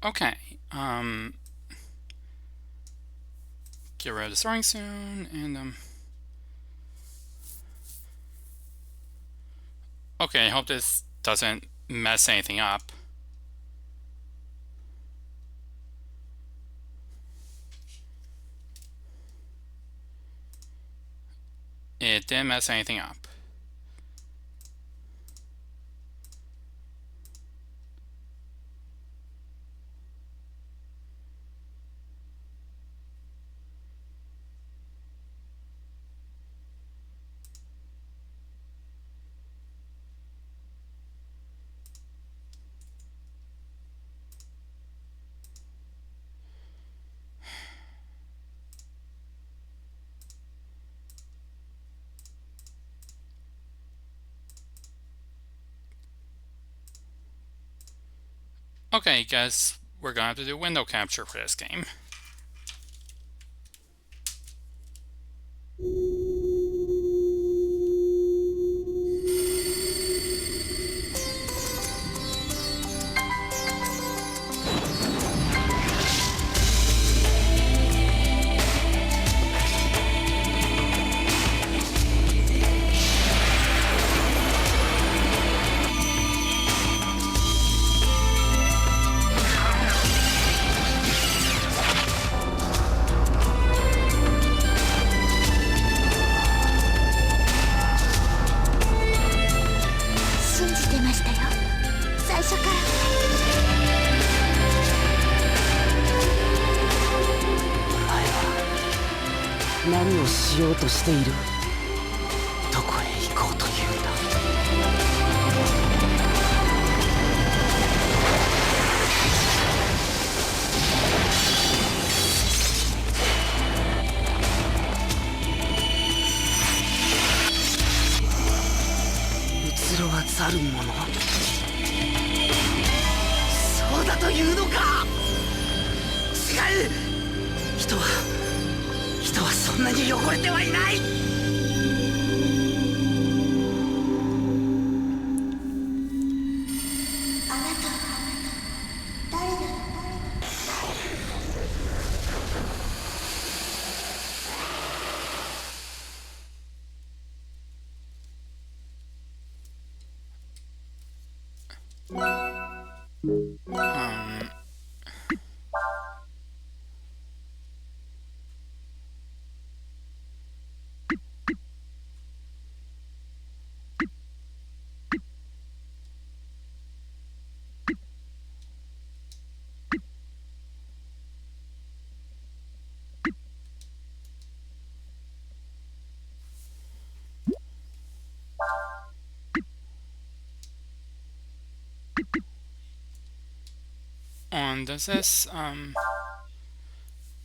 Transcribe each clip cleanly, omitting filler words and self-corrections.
Okay. Get rid of the storing soon, and okay. I hope this doesn't mess anything up. It didn't mess anything up. Okay, guys, we're gonna have to do window capture for this game.何をしようとしている。どこへ行こうというんだ。うつろはざる者。そうだというのか。違う。人はそんなに汚れてはいない。あなた誰だ。Does this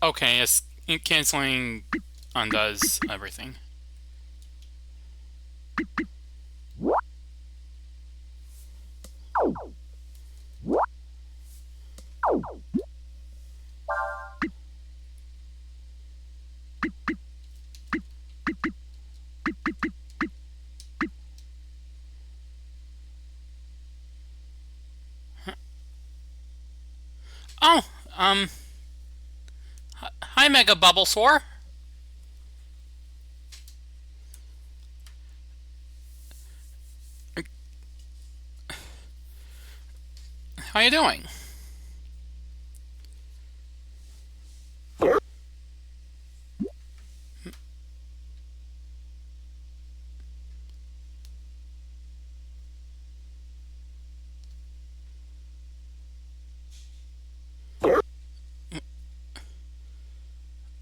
okay, it's canceling undoes everything. Oh, hi Mega Bubbleswar. How you doing?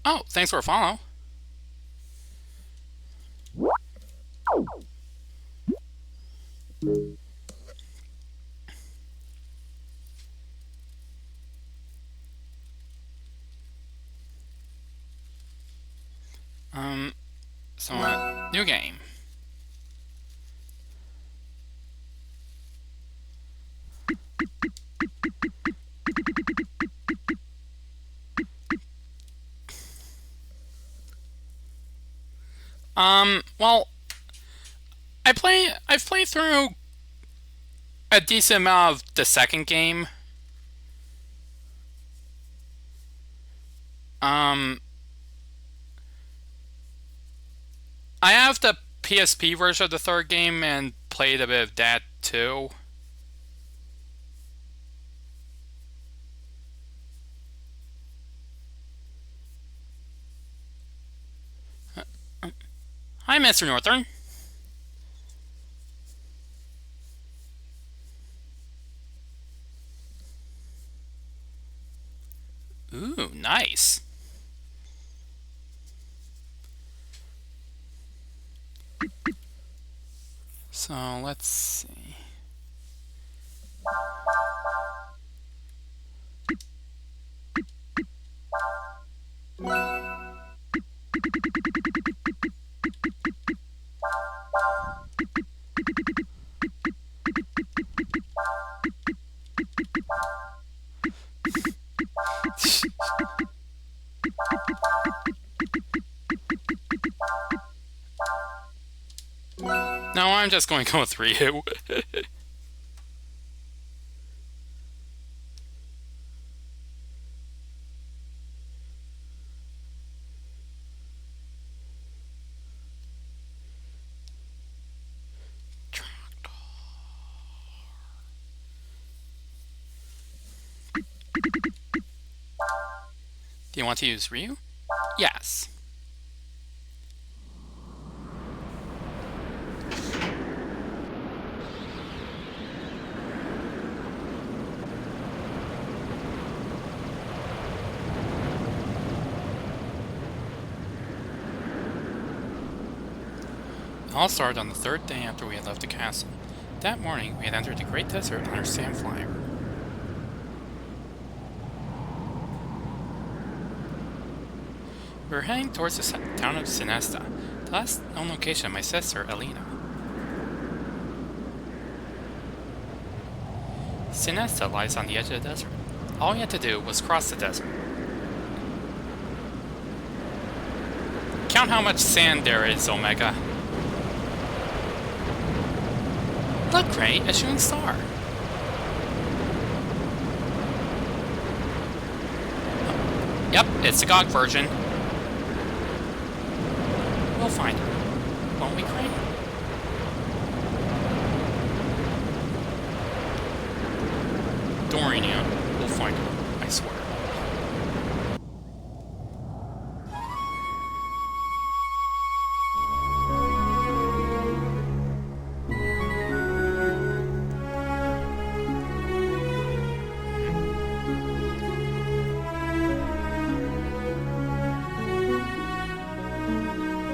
Oh, thanks for a follow. So new game. Well, I've played through a decent amount of the second game. Um, I have the PSP version of the third game and played a bit of that too. Hi, Mr. Northern. Ooh, nice. So, let's see. No, I'm just going to go with Ryu. Do you want to use Ryu? Yes. It all started on the third day after we had left the castle. That morning, we had entered the Great Desert on our sand flyer. We were heading towards the town of Sinesta, the last known location of my sister, Alina. Sinesta lies on the edge of the desert. All we had to do was cross the desert. Count how much sand there is, Omega. Look, Gray, a shooting star. Yep, it's the GOG version. We'll find her, won't we, Gray? Don't worry, Nia. We'll find her, I swear.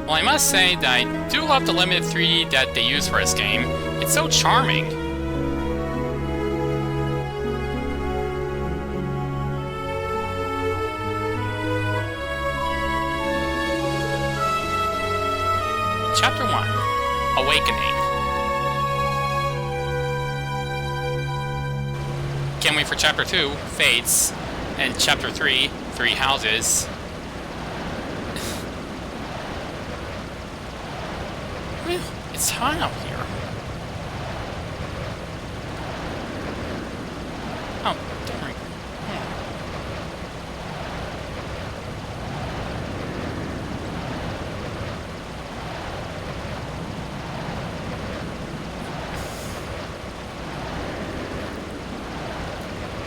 Well, I must say that I do love the limited 3D that they use for this game. It's so charming. Chapter 1, Awakening. Can't wait for Chapter 2, Fates, and Chapter 3, Three Houses. It's hot out here. Oh, don't worry.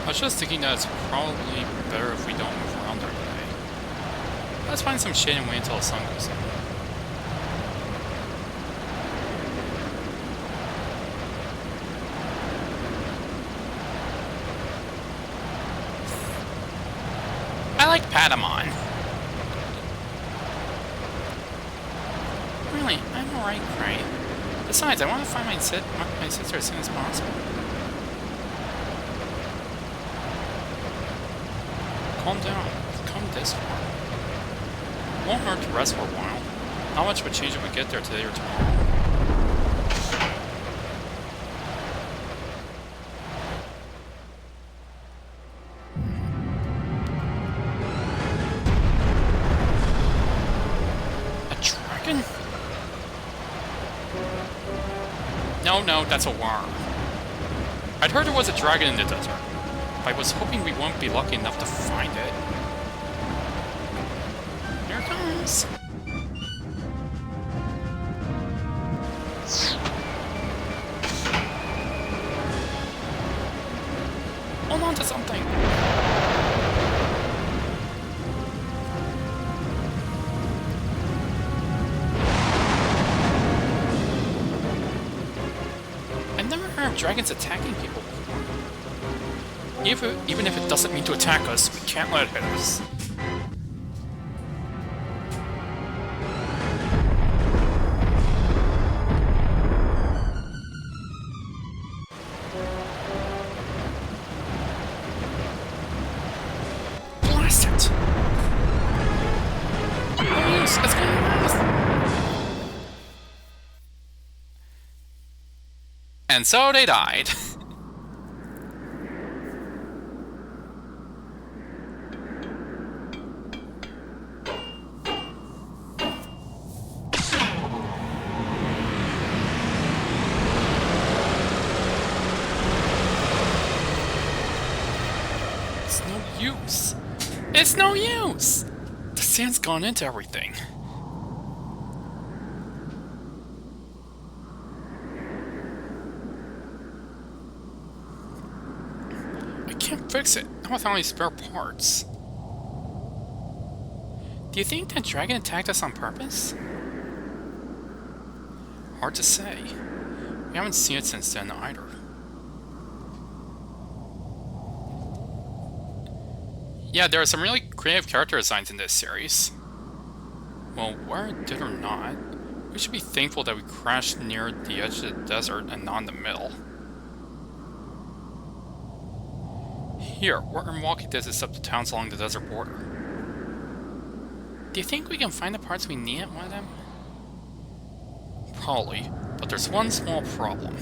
I was just thinking that it's probably better if we don't move around during the day. Let's find some shade and wait until the sun goes down. I like Patamon. Really, I'm alright, Gray. Besides, I want to find my sister as soon as possible. Calm down. We've come this far. It won't hurt to rest for a while. Not much would change if we get there today or tomorrow. No, that's a worm. I'd heard there was a dragon in the desert, but I was hoping we wouldn't be lucky enough to find it. comes! Hold on to something! I've never heard of dragons attacking people before. Even if it doesn't mean to attack us, we can't let it hit us. Blast it! Oh, yes, it's gonna blast! And so they died. It's no use. It's no use! The sand's gone into everything. I can't fix it. Not without any spare parts. Do you think that dragon attacked us on purpose? Hard to say. We haven't seen it since then either. Yeah, there are some really creative character designs in this series. Well, whether it did or not, we should be thankful that we crashed near the edge of the desert and not in the middle. Here, we're in walking distance up to towns along the desert border. Do you think we can find the parts we need at one of them? Probably, but there's one small problem.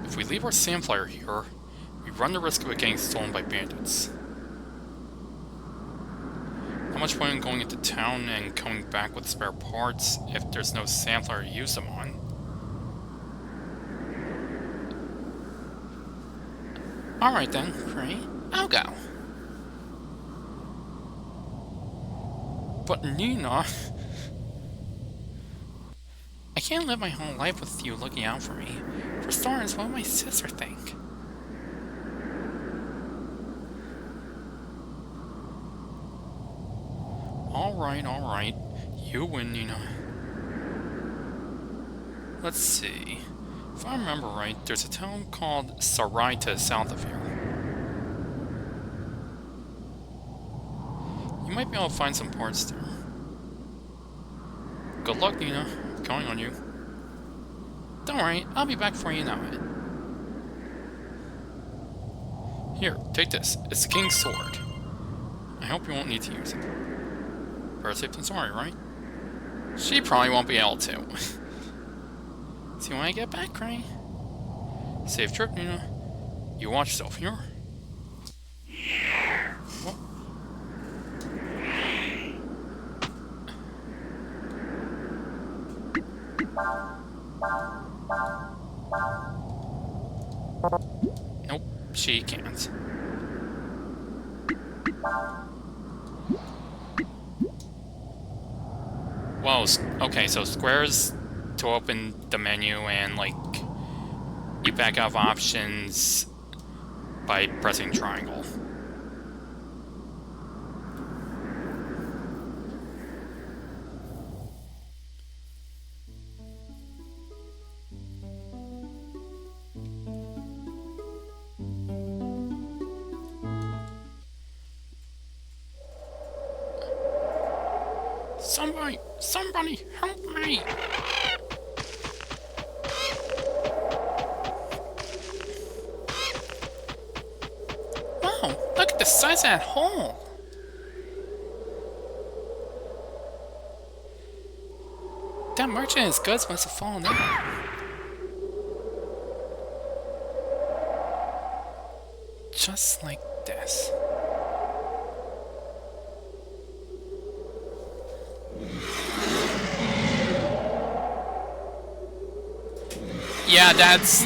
If we leave our sand flyer here, we run the risk of it getting stolen by bandits. How much point in going into town and coming back with spare parts if there's no sand flyer to use them on? Alright then, Cray. I'll go. But Nina... I can't live my whole life with you looking out for me. For starters, what will my sister think? Alright. You win, Nina. Let's see. If I remember right, there's a town called Sarai to the south of here. You might be able to find some parts there. Good luck, Nina. I'm counting on you. Don't worry, I'll be back for you now. Here, take this. It's the King's Sword. I hope you won't need to use it. Better safe than sorry, right? She probably won't be able to. See when I get back, Cray. Safe trip, Nina. You watch yourself, here. What? Nope, she can't. Whoa, okay, so squares to open the menu and, like, you back out of options by pressing triangle. Somebody help me! Wow, look at the size of that hole! That merchant and his goods must have fallen in. Just like this. Yeah, that's...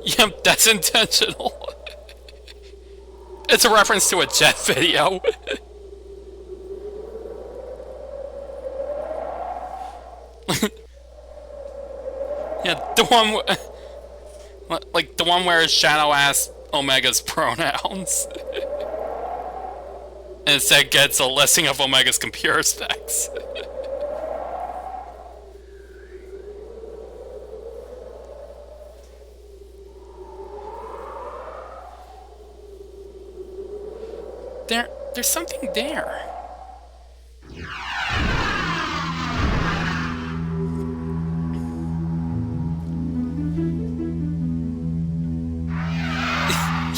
Yep, that's intentional. It's a reference to a Jet video. Yeah, the one like the one where Shadow asks Omega's pronouns. And instead gets a listing of Omega's computer specs. There's something there.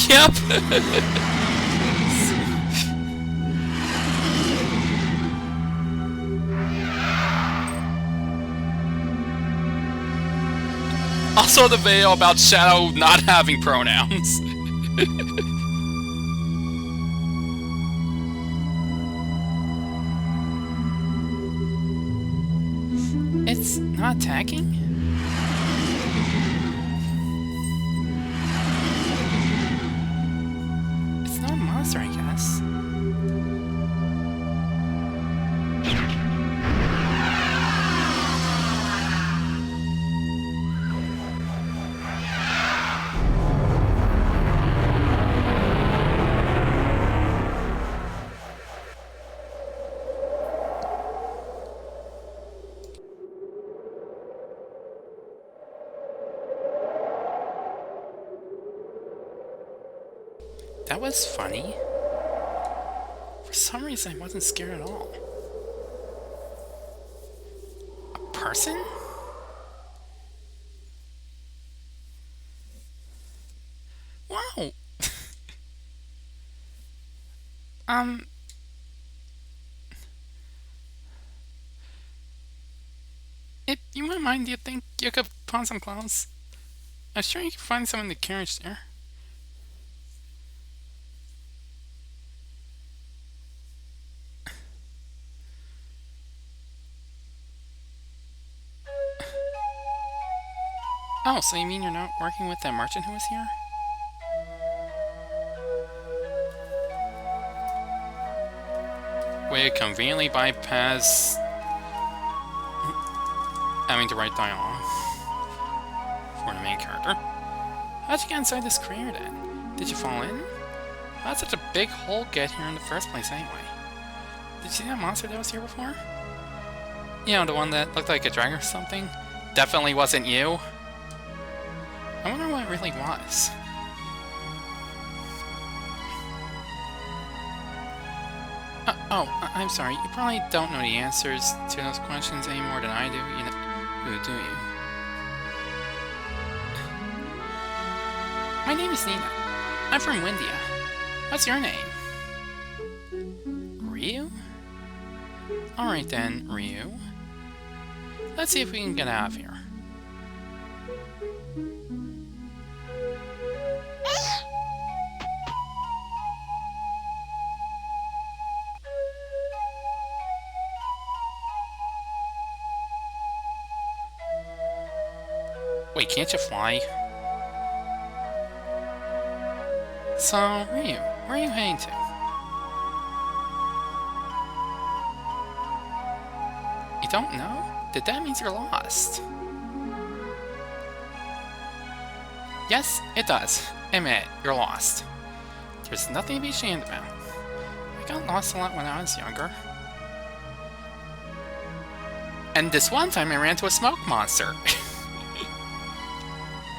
Yep. Also the video about Shadow not having pronouns. It's not attacking? It's not a monster, I guess. That was funny. For some reason, I wasn't scared at all. A person? Wow! If you wouldn't mind, do you think you could put on some clothes? I'm sure you can find some in the carriage there. Oh, so you mean you're not working with that merchant who was here? We conveniently bypass having to write dialogue for the main character. How'd you get inside this crater then? Did you fall in? How'd such a big hole get here in the first place anyway? Did you see that monster that was here before? You know, the one that looked like a dragon or something? Definitely wasn't you. I wonder what it really was. I'm sorry. You probably don't know the answers to those questions any more than I do. You know, do you? My name is Nina. I'm from Windia. What's your name? Ryu? Alright then, Ryu. Let's see if we can get out of here. Wait, can't you fly? So, Ryu, where are you heading to? You don't know? Then that means you're lost. Yes, it does. Admit it, you're lost. There's nothing to be ashamed about. I got lost a lot when I was younger. And this one time I ran into a smoke monster.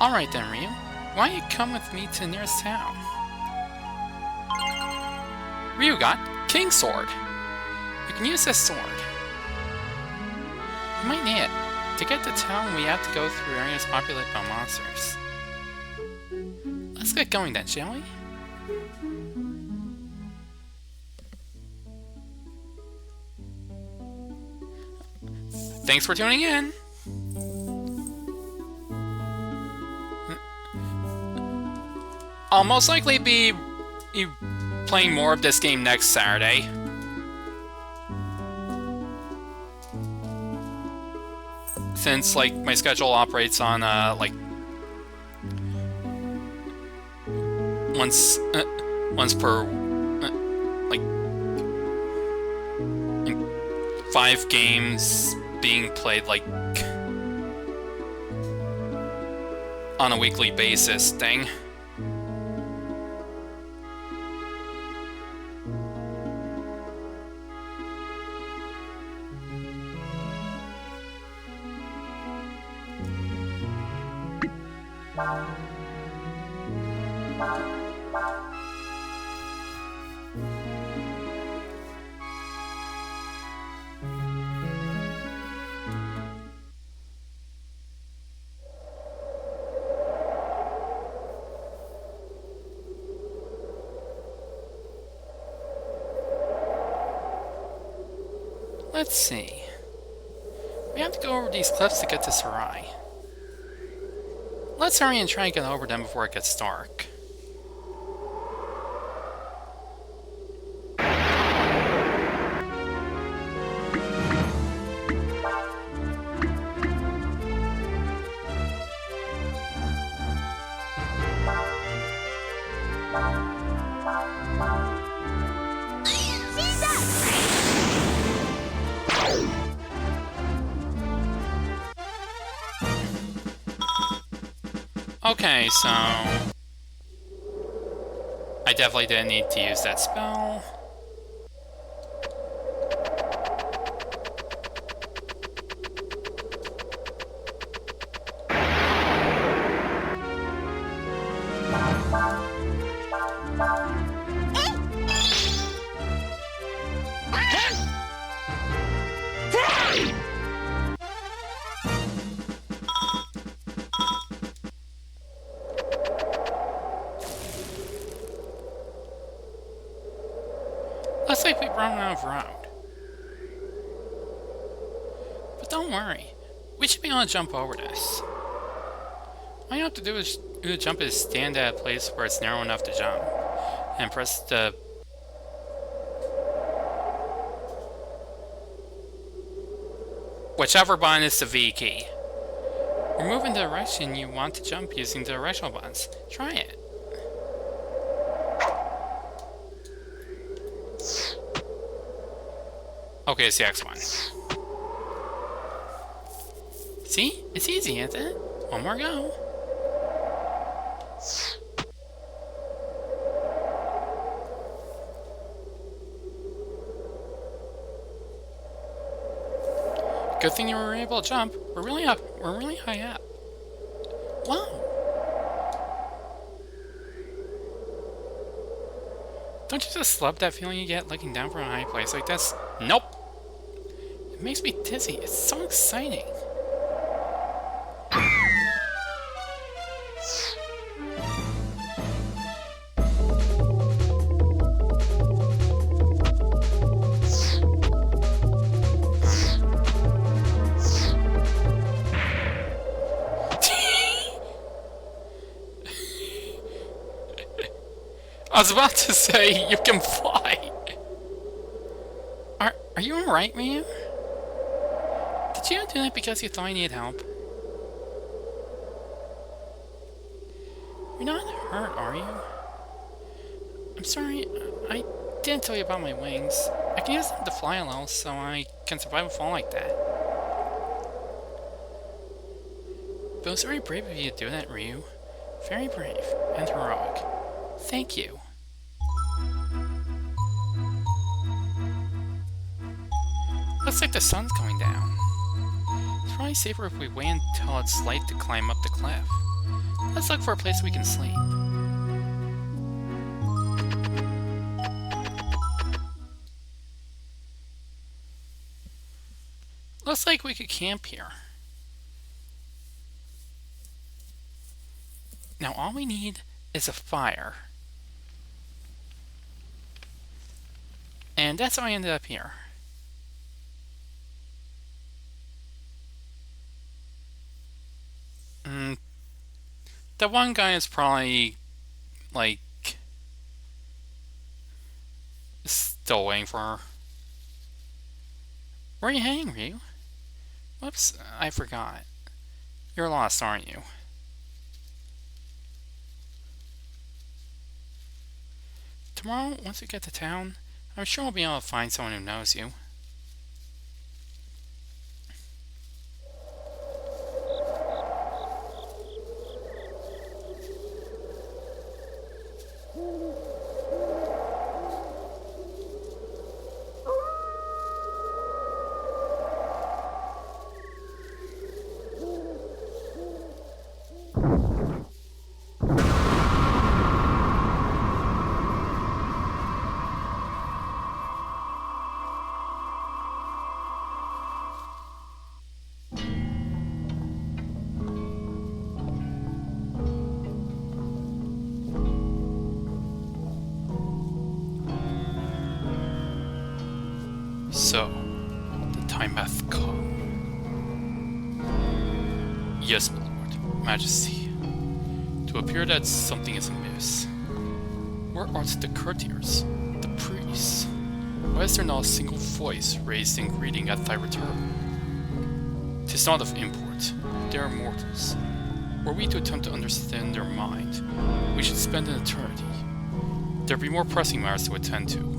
Alright then, Ryu. Why don't you come with me to the nearest town? Ryu got King Sword. You can use this sword. You might need it. To get to town, we have to go through areas populated by monsters. Let's get going then, shall we? Thanks for tuning in! I'll most likely be playing more of this game next Saturday. Since, like, my schedule operates on, like... once per, like, 5 games being played, like, on a weekly basis thing. Let's see. We have to go over these cliffs to get to Sarai. Let's hurry and try and get over them before it gets dark. Okay, so I definitely didn't need to use that spell. Looks like we've run out of road. But don't worry, we should be able to jump over this. All you have to do is jump is stand at a place where it's narrow enough to jump, and press the whichever button is the V key. Or move in the direction you want to jump using the directional buttons. Try it. Okay, it's the X one. See? It's easy, isn't it? One more go. Good thing you were able to jump. We're really up. We're really high up. Wow. Don't you just love that feeling you get looking down from a high place like this? Nope. It makes me dizzy. It's so exciting. I was about to say, you can fly. Are you alright, Ryu? Did you do that because you thought you needed help? You're not hurt, are you? I'm sorry, I didn't tell you about my wings. I can use them to fly a little, so I can survive a fall like that. But it was very brave of you to do that, Ryu. Very brave and heroic. Thank you. Looks like the sun's going down. It's probably safer if we wait until it's light to climb up the cliff. Let's look for a place we can sleep. Looks like we could camp here. Now all we need is a fire. And that's how I ended up here. That one guy is probably, like, still waiting for her. Where are you heading, Ryu? Whoops, I forgot. You're lost, aren't you? Tomorrow, once we get to town, I'm sure we'll be able to find someone who knows you. So, the time hath come. Yes, my lord, majesty. To appear that something is amiss. Where are the courtiers, the priests? Why is there not a single voice raised in greeting at thy return? 'Tis not of import. They are mortals. Were we to attempt to understand their mind, we should spend an eternity. There be more pressing matters to attend to.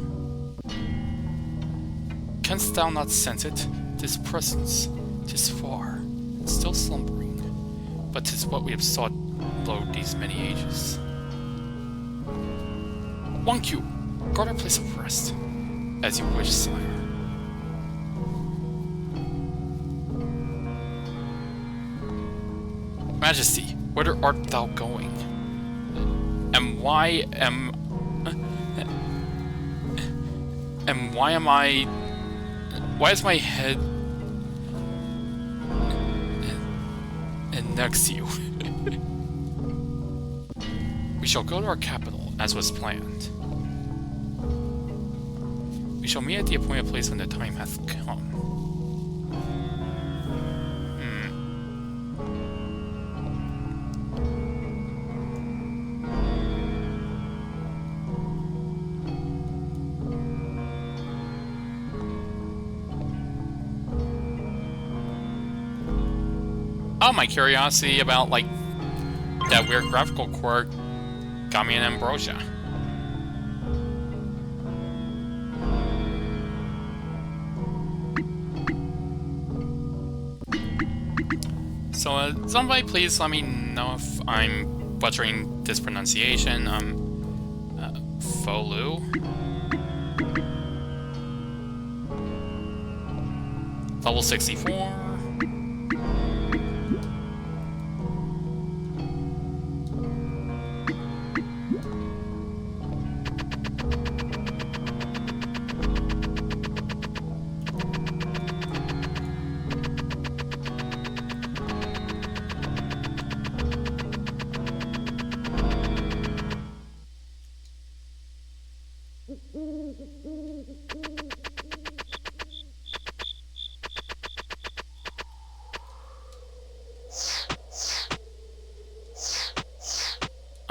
Canst thou not sense it? 'Tis presence, 'tis far, still slumbering, but 'tis what we have sought lo these many ages. Wankyu, guard our place of rest, as you wish, sire. Majesty, whither art thou going? And why am I... Why is my head and next to you? We shall go to our capital, as was planned. We shall meet at the appointed place when the time hath come. Oh, my curiosity about, like, that weird graphical quirk got me an ambrosia. So, somebody please let me know if I'm butchering this pronunciation. Folu. Level 64.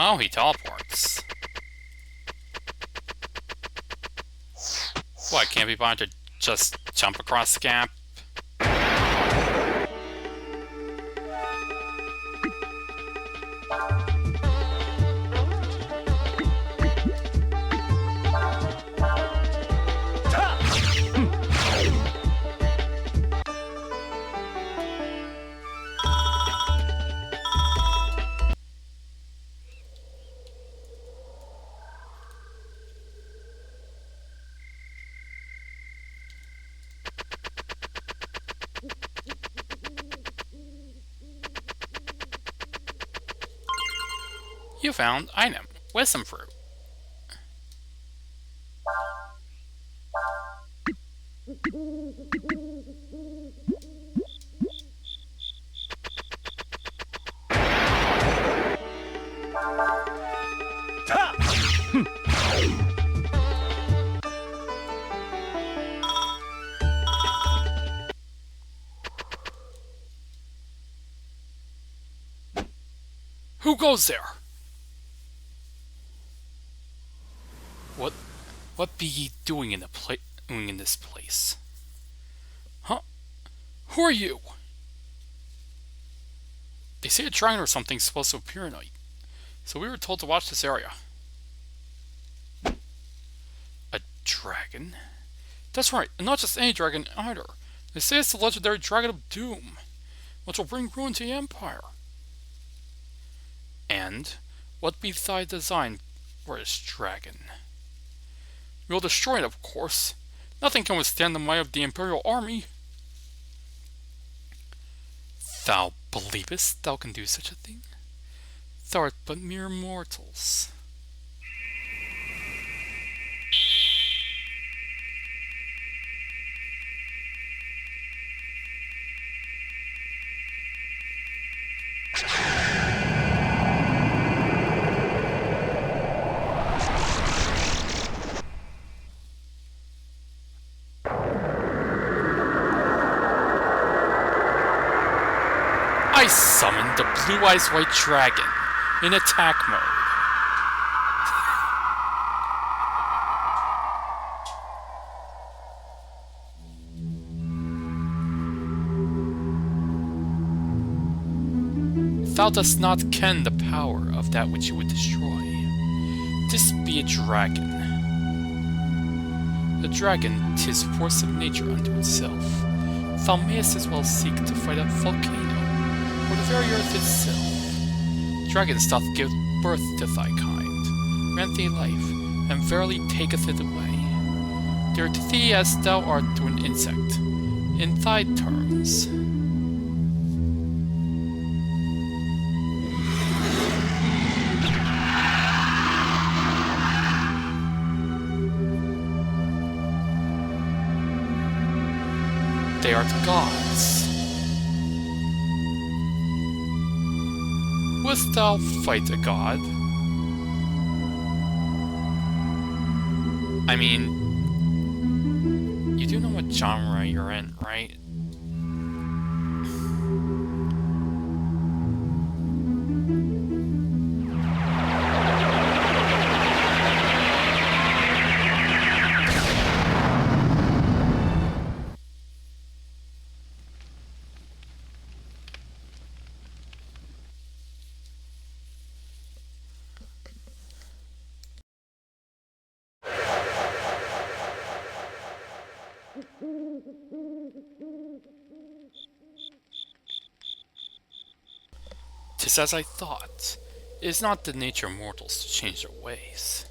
Oh, he teleports. What, can't be bothered to just jump across the gap? You found item, wisdom fruit. Who goes there? What be ye doing in this place? Huh? Who are you? They say a dragon or something's supposed to appear at night, so we were told to watch this area. dragon? That's right, and not just any dragon either. They say it's the legendary Dragon of Doom, which will bring ruin to the Empire. And what be thy design for this dragon? We will destroy it, of course. Nothing can withstand the might of the Imperial army. Thou believest thou can do such a thing? Thou art but mere mortals. I summoned the Blue-Eyes White Dragon in attack mode. Thou dost not ken the power of that which you would destroy. This be a dragon. The dragon, 'tis force of nature unto itself. Thou mayest as well seek to fight a volcano, or the very earth itself. Dragons doth give birth to thy kind, grant thee life, and verily taketh it away. They are to thee as thou art to an insect, in thy terms. They are gods. Wouldst thou fight a god? I mean, you do know what genre you're in, right? "'Tis as I thought. It is not the nature of mortals to change their ways."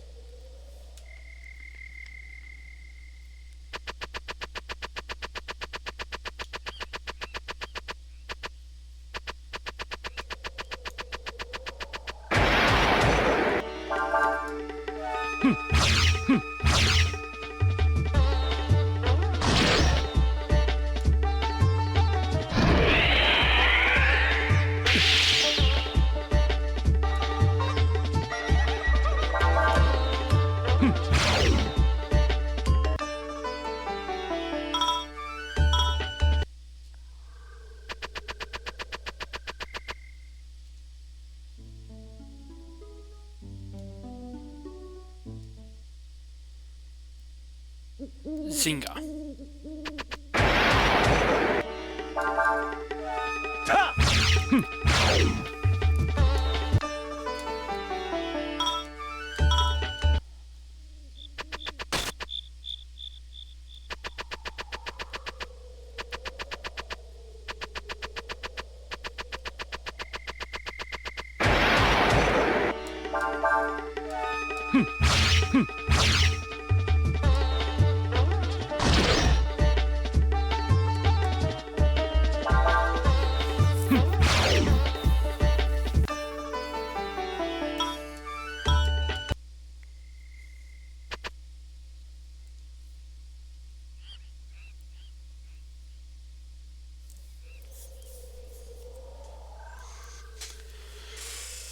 Zinga.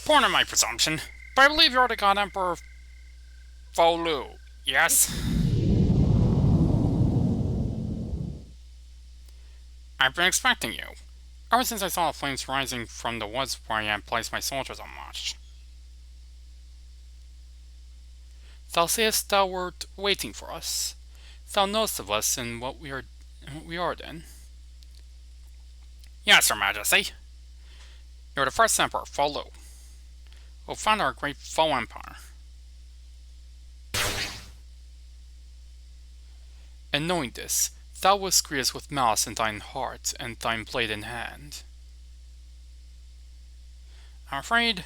Pardon my presumption, but I believe you're the God Emperor Folu, yes? I've been expecting you, ever since I saw the flames rising from the woods where I had placed my soldiers on watch. Thou sayest thou wert waiting for us. Thou knowest of us and what we are then. Yes, Your Majesty. You're the first Emperor, Folu, who founded our great foe empire. And knowing this, thou wouldst greet us with malice in thine heart and thine blade in hand. I'm afraid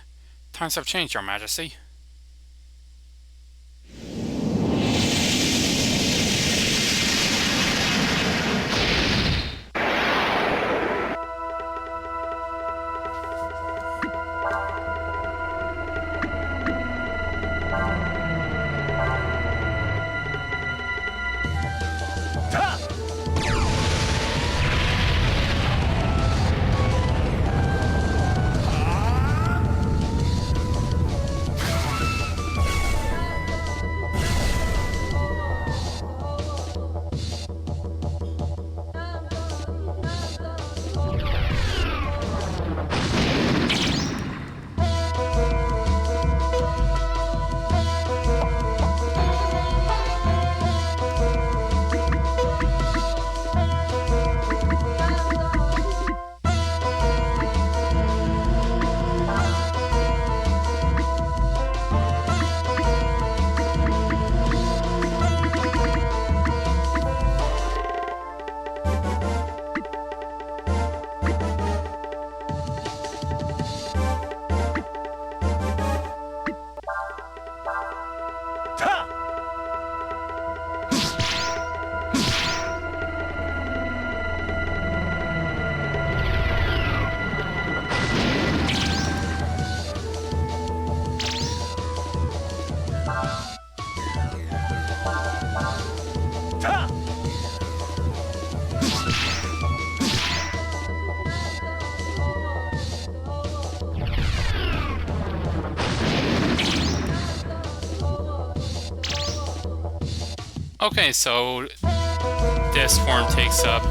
times have changed, your majesty. Okay, so this form takes up,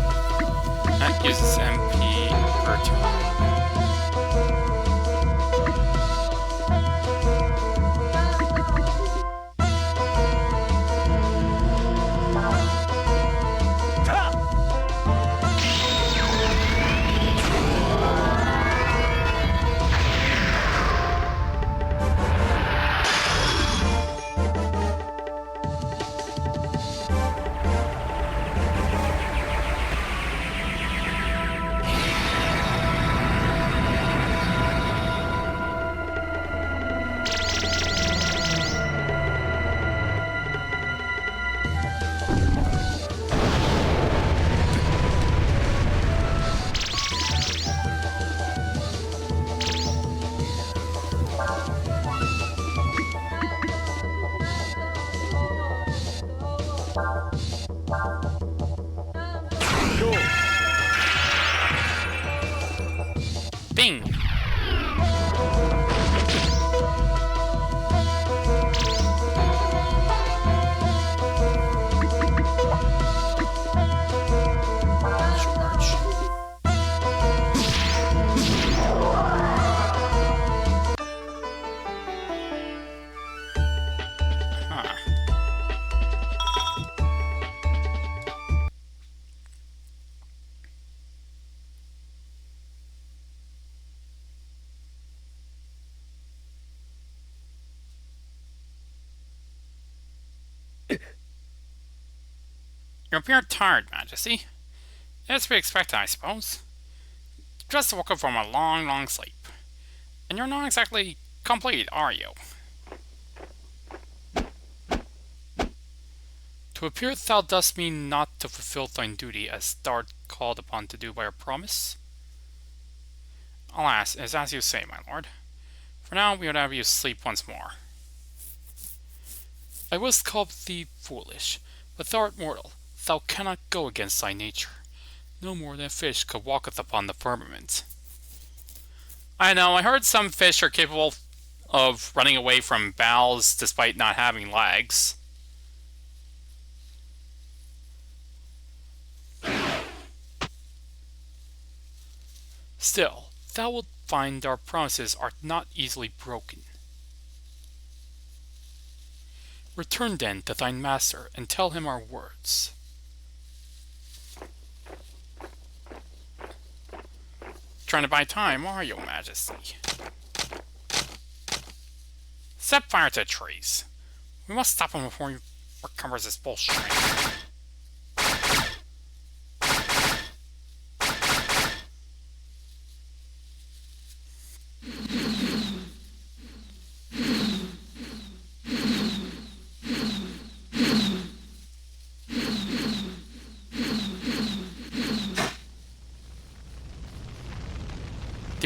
that uses MP per turn. Bing! Charge. Huh. You appear tired, Majesty. It's to be expected, I suppose. Just woke up from a long, long sleep. And you're not exactly complete, are you? To appear thou dost mean not to fulfill thine duty as thou art called upon to do by our promise? Alas, it is as you say, my lord. For now, we would have you sleep once more. I was called thee foolish, but thou art mortal. Thou cannot go against thy nature. No more than a fish could walketh upon the firmament. I know, I heard some fish are capable of running away from bows despite not having legs. Still, thou wilt find our promises are not easily broken. Return then to thine master and tell him our words. Trying to buy time, are you, Majesty? Set fire to the trees. We must stop him before he recovers his full strength.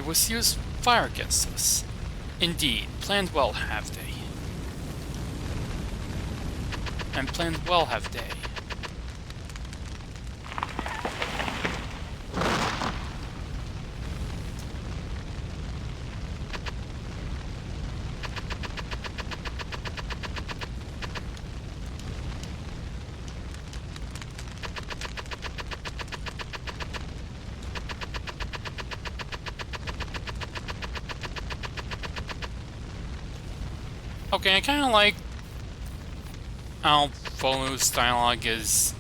They will use fire against us. Indeed, planned well have they. And planned well have they. Okay, I kind of like how Folu's dialogue is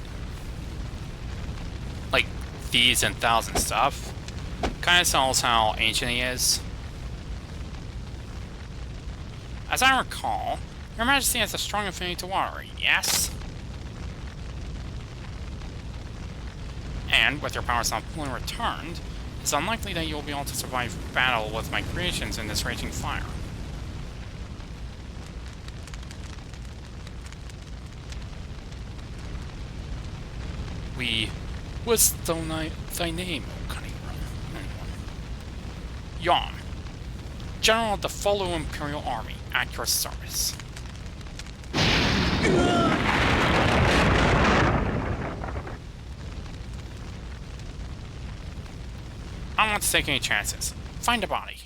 like these and thousand stuff. Kind of tells how ancient he is. As I recall, Your Majesty has a strong affinity to water, yes? And with your powers not fully returned, it's unlikely that you will be able to survive battle with my creations in this raging fire. What's thy name, O cunning one? Yon, General of the Folu Imperial Army, at your service. I don't want to take any chances. Find a body.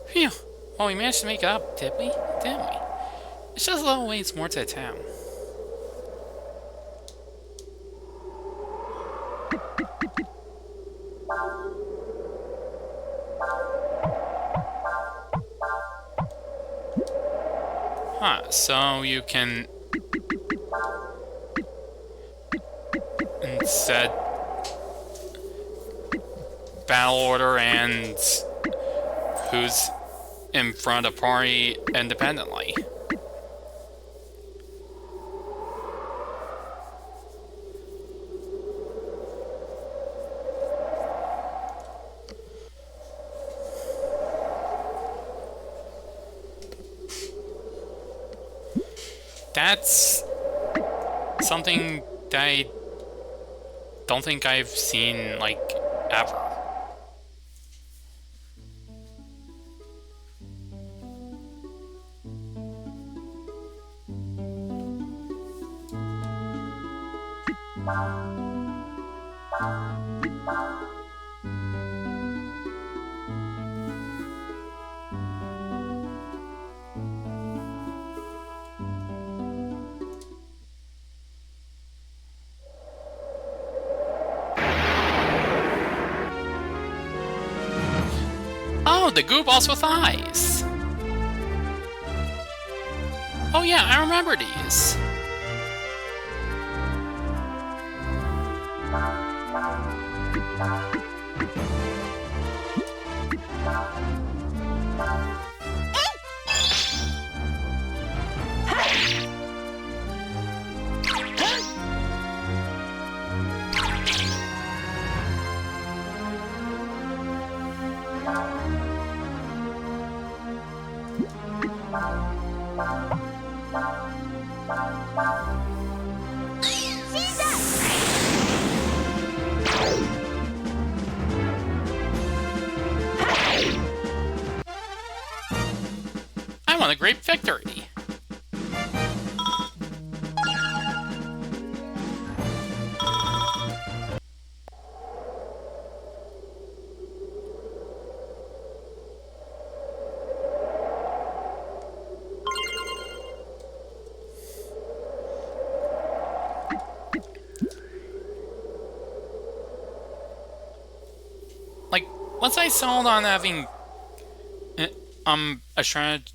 Phew. Well, we managed to make it up, did we? Didn't we? It's just a little ways more to the town. Huh, so you can instead battle order and who's in front of party independently. That's something that I don't think I've seen, like, ever. Oh, the goo balls with eyes! Oh yeah, I remember these. I won a great victory! Like, once I settled on having a strategy,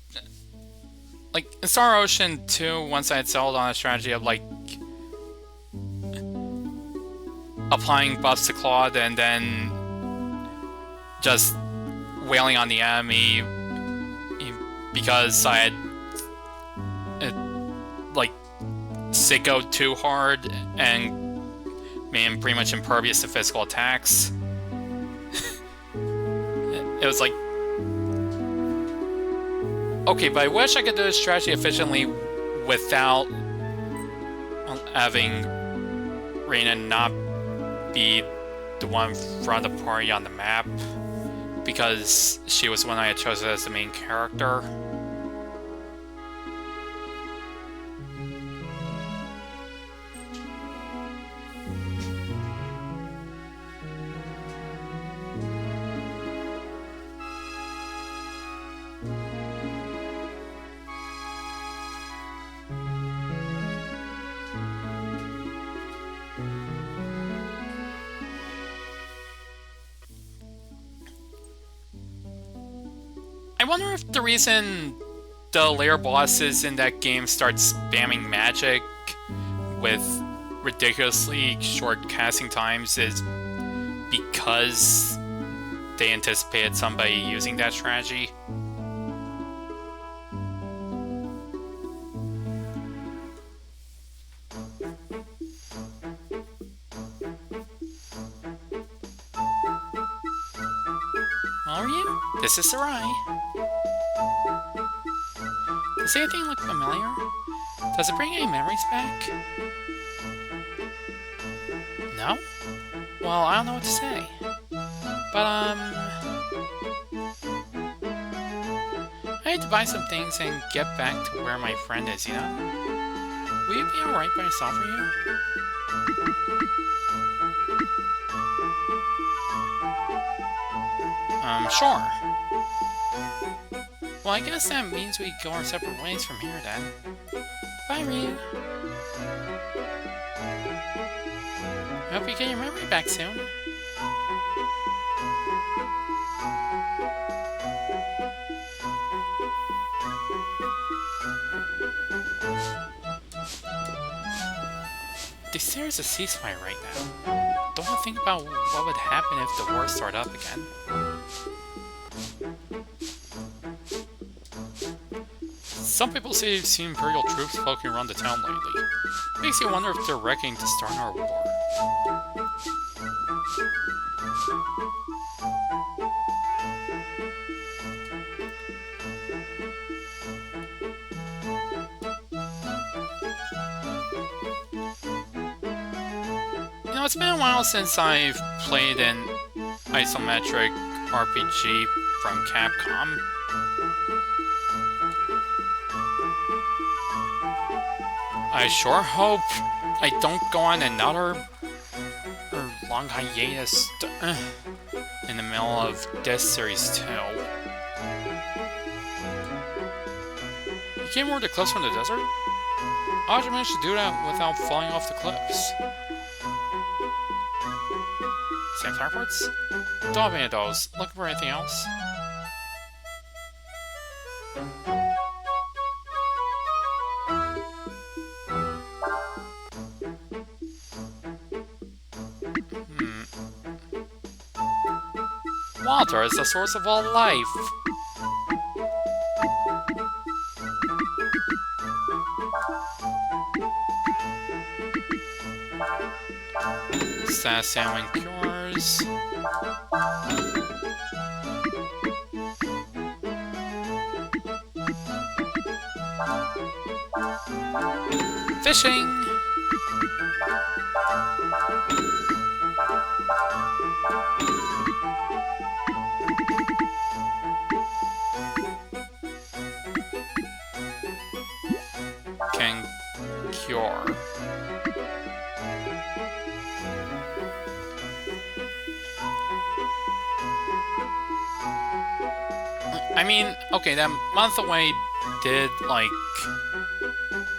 like in Star Ocean 2, once I had settled on a strategy of like applying buffs to Claude and then just wailing on the enemy because I had like sickoed too hard and made him pretty much impervious to physical attacks. It was like Okay, but I wish I could do this strategy efficiently without having Reina not be the one from the party on the map, because she was the one I had chosen as the main character. I wonder if the reason the layer bosses in that game start spamming magic with ridiculously short casting times is because they anticipated somebody using that strategy. How are you? This is Sarai. Does anything look familiar? Does it bring any memories back? No? Well, I don't know what to say. But, I need to buy some things and get back to where my friend is, you know? Will you be alright by yourself, for you? Sure. Well, I guess that means we go our separate ways from here, then. Bye, Ryu. I hope you get your memory back soon. There's a ceasefire right now. Don't think about what would happen if the war started up again. Some people say they've seen Imperial troops poking around the town lately. Makes you wonder if they're wrecking to start our war. You know, it's been a while since I've played an isometric RPG from Capcom. I sure hope I don't go on another long hiatus in the middle of this series too. You came over to cliffs from the desert? How did you manage to do that without falling off the cliffs? Same fire parts? Don't have any of those. Looking for anything else? Water is the source of all life. Salmon cures. Fishing. Can cure. I mean, okay, that month away did, like,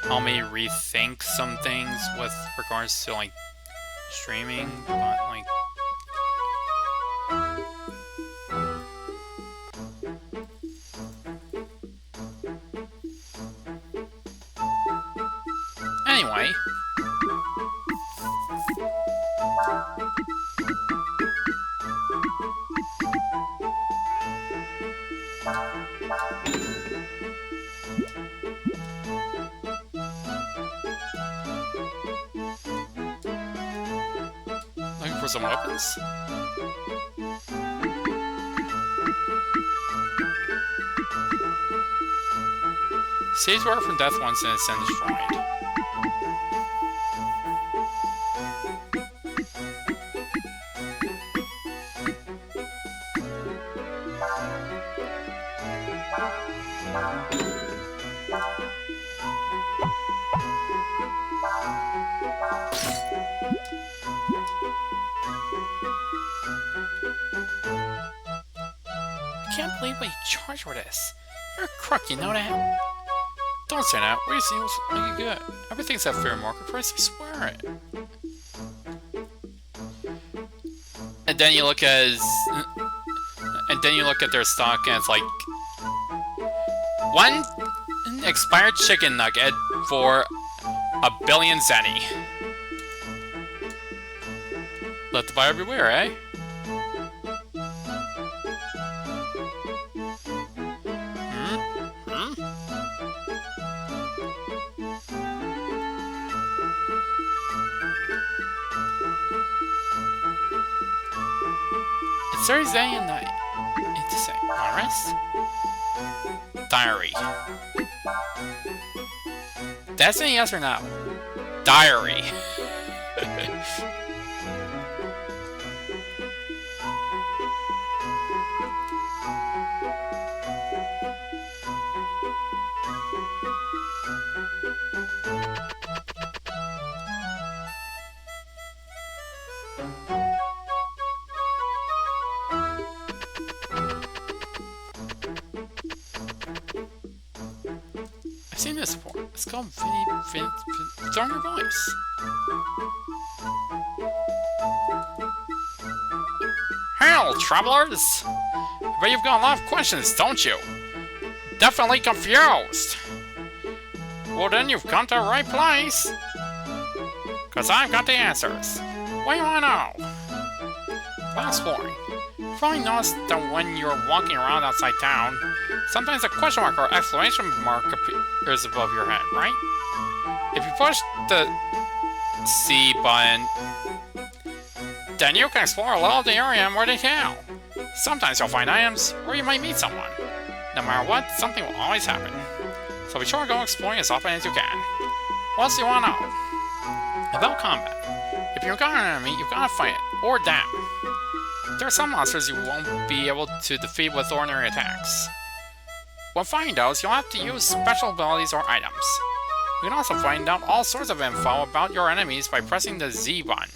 help me rethink some things with regards to, like, streaming, but, like... Anyway... Looking for some weapons? Saves were from death once and it's then destroyed. I can't believe what you charged for this. You're a crook, you know that? Don't say that. What do you see? Make it good. Everything's at fair market price, I swear it. And then you look at their stock and it's like one expired chicken nugget for 1 billion zenny. Let the buyer beware, eh? It's Thursday and night. It's a say. Wanna rest? Diary. That's a yes or no? Diary. I've seen this before. It's called throwing your voice. Hell, travelers! I bet you've got a lot of questions, don't you? Definitely confused. Well then you've come to the right place. Cause I've got the answers. What do you wanna know? While exploring, you probably noticed that when you're walking around outside town, sometimes a question mark or exclamation mark appears above your head, right? If you push the C button, then you can explore a little of the area in more detail. Sometimes you'll find items, or you might meet someone. No matter what, something will always happen. So be sure to go exploring as often as you can. What else do you want to know? About combat. If you encounter an enemy, you've got to fight it, or them. There are some monsters you won't be able to defeat with ordinary attacks. When fighting those, you'll have to use special abilities or items. You can also find out all sorts of info about your enemies by pressing the Z button.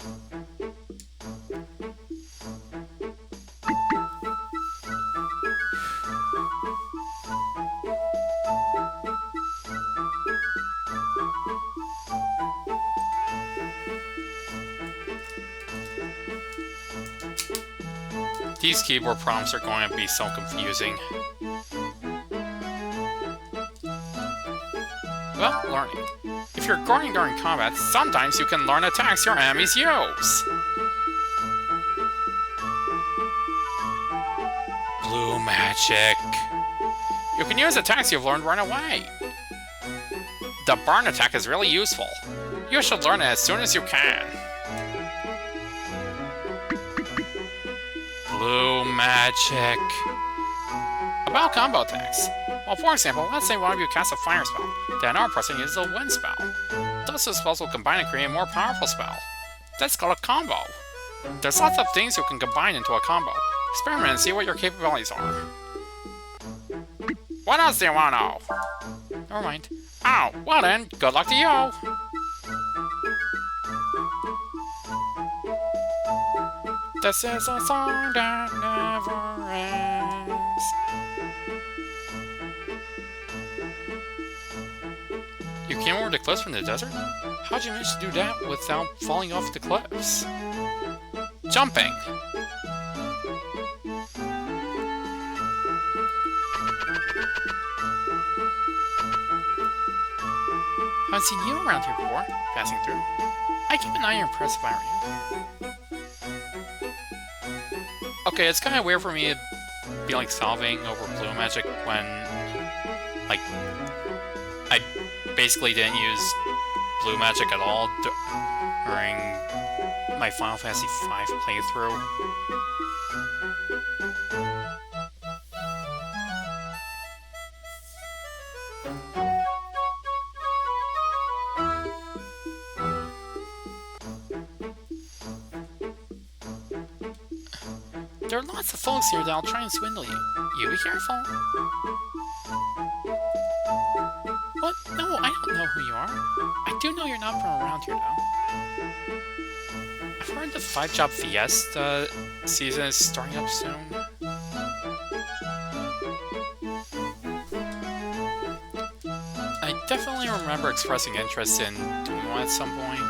These keyboard prompts are going to be so confusing. Well, learning. If you're guarding during combat, sometimes you can learn attacks your enemies use. Blue magic. You can use attacks you've learned right away. The burn attack is really useful. You should learn it as soon as you can. Blue magic. About combo attacks. Well, for example, let's say one of you casts a fire spell, then another person uses a wind spell. Those two spells will combine and create a more powerful spell. That's called a combo. There's lots of things you can combine into a combo. Experiment and see what your capabilities are. What else do you want to know? Never mind. Oh, well then, good luck to you! This is a song that never ends. You came over the cliffs from the desert? How'd you manage to do that without falling off the cliffs? Jumping! Haven't seen you around here before, passing through. I'd keep an eye on your press if I were you. Okay, it's kind of weird for me to be like solving over blue magic when, like, I basically didn't use blue magic at all during my Final Fantasy V playthrough. There are lots of folks here that'll try and swindle you. You be careful. What? No, I don't know who you are. I do know you're not from around here, though. I've heard the 5-Job Fiesta season is starting up soon. I definitely remember expressing interest in doing one at some point.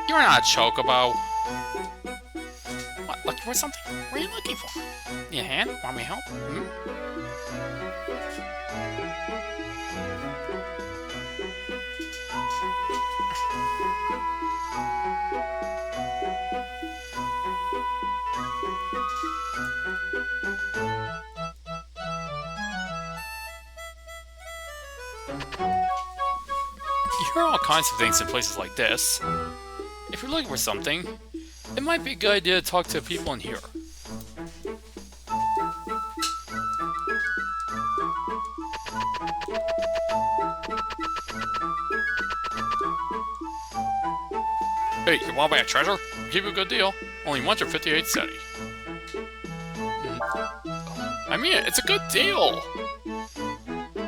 You're not a chocobo. What, looking for something? What are you looking for? Need a hand? Want me help? Hmm? You hear all kinds of things in places like this. If you're looking for something, it might be a good idea to talk to people in here. Hey, you want to buy a treasure? I'll give you a good deal. Only 158 SETI. I mean, it's a good deal.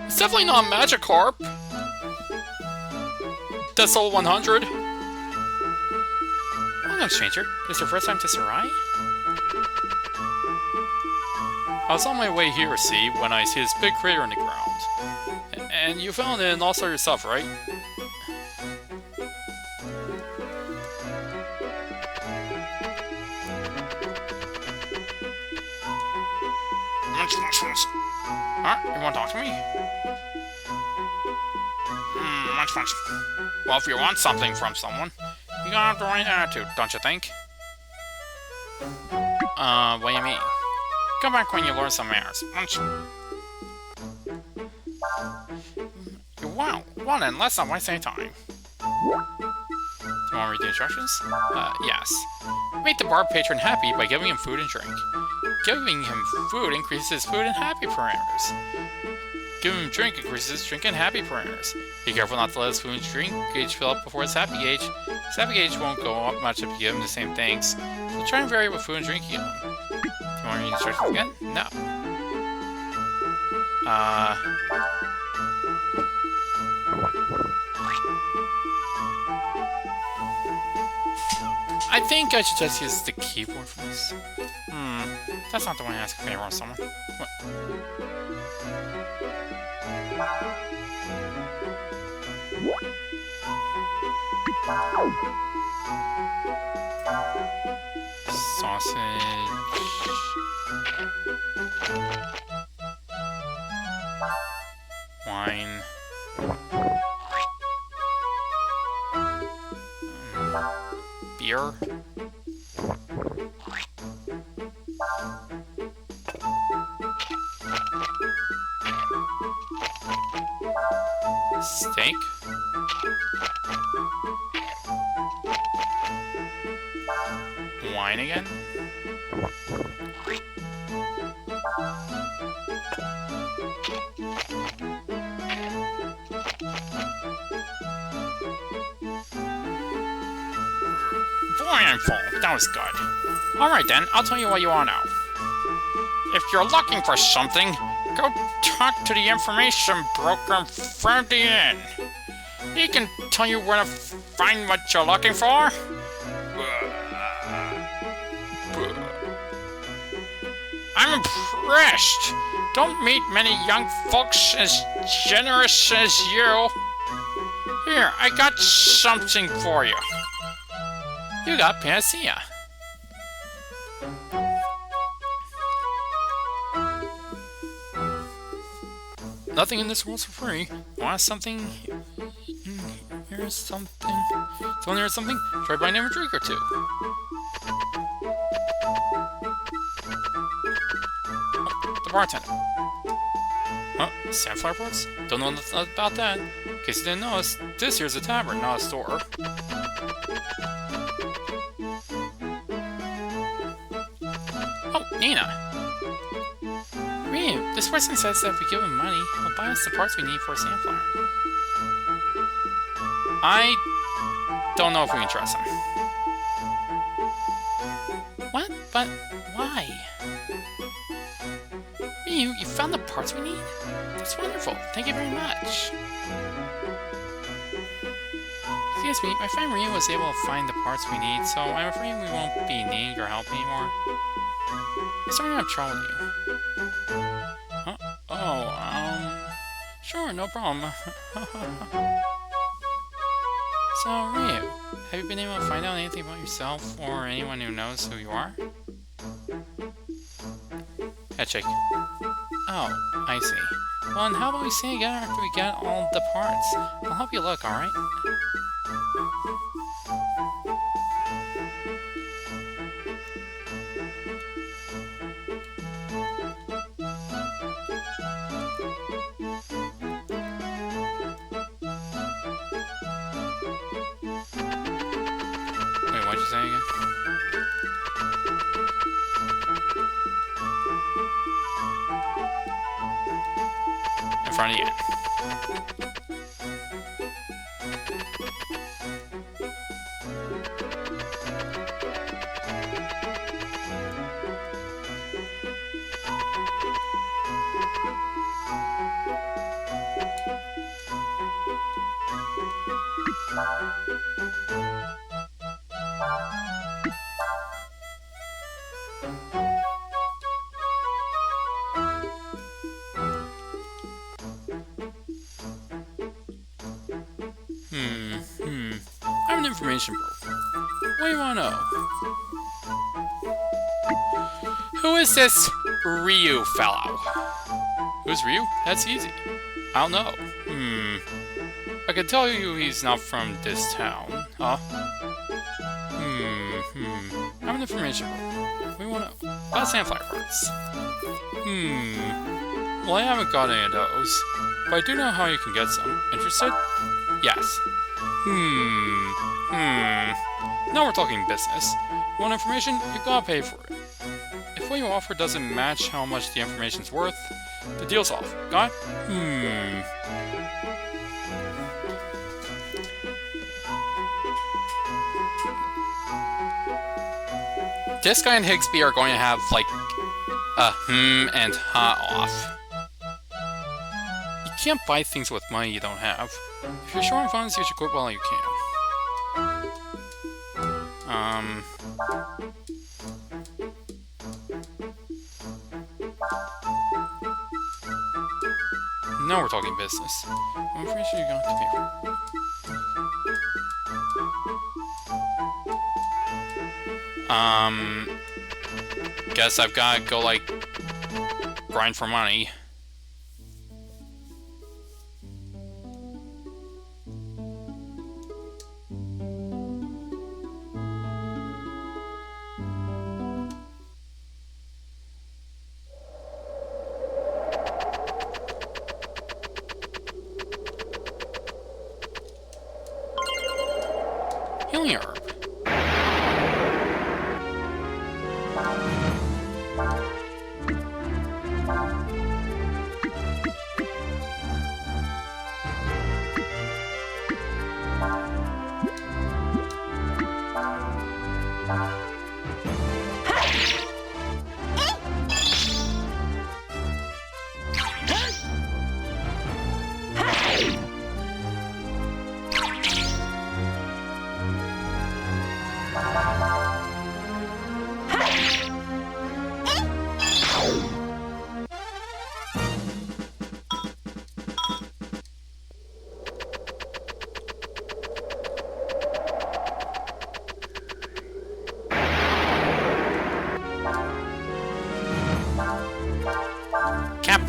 It's definitely not a Magikarp. That's all 100. Welcome, stranger. Is your first time to Sarai? I was on my way here, see, when I see this big crater in the ground. And you found it and also yourself, right? Huh? You want to talk to me? Well, if you want something from someone, you gotta have the right attitude, don't you think? What do you mean? Come back when you learn some manners. Wow, well then, let's not waste any time. Do you want to read the instructions? Yes. Make the bar patron happy by giving him food and drink. Giving him food increases his food and happy parameters. Giving him drink increases his drink and happy parameters. Be careful not to let his food and drink gauge fill up before his happy gauge. His happy gauge won't go up much if you give him the same things, so try and vary what food and drink you give him. Do you want to read the instructions again? No. I think I should just use the keyboard for this. That's not the one I ask a favor on someone. What? Sausage. Wine. Beer. Steak. Wine again. Blindfold. That was good. Alright then, I'll tell you what you want to know. If you're looking for something, go talk to the information broker in front of the inn. He can tell you where to find what you're looking for. I'm impressed. Don't meet many young folks as generous as you. Here, I got something for you. You got panacea. Nothing in this world's for free. Want something? Here's something. Someone here's something? Try buying him a drink or two. Oh, the bartender. Huh? Sandflower boards? Don't know nothing about that. In case you didn't notice, this here's a tavern, not a store. Oh, Nina. This person says that if we give him money, he'll buy us the parts we need for a sandflower. I don't know if we can trust him. What? But why? You found the parts we need? That's wonderful. Thank you very much. Excuse me, my friend Ryu was able to find the parts we need, so I'm afraid we won't be needing your help anymore. I'm starting to have trouble with you. Huh? Oh, sure, no problem. So, Ryu, have you been able to find out anything about yourself or anyone who knows who you are? Head shake. Oh, I see. Well, and how about we stay together after we get all the parts? I'll help you look, alright? Wait, what'd you say again? In front of you. I have an information broker. What do you want to know? Who is this Ryu fellow? Who's Ryu? That's easy. I'll know. I can tell you he's not from this town. Huh? I have an information broker. What do you want to know? About sandflower parts. Well, I haven't got any of those, but I do know how you can get some. Interested? Yes. Now we're talking business. You want information? You gotta pay for it. If what you offer doesn't match how much the information's worth, the deal's off. Got it? This guy and Higsby are going to have, like, a and ha off. You can't buy things with money you don't have. If you're short on funds, you should quit while you can. Now we're talking business. I'm pretty sure you're going to have to pay for it. Guess I've got to go, like, grind for money. Healing herb. Cap.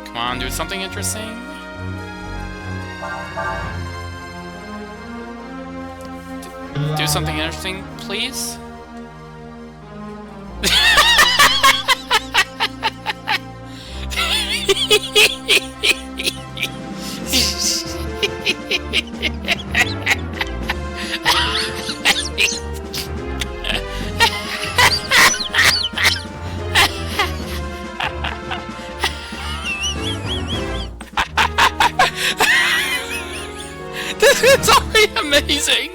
Come on, do something interesting. Do something interesting, please. This is already amazing!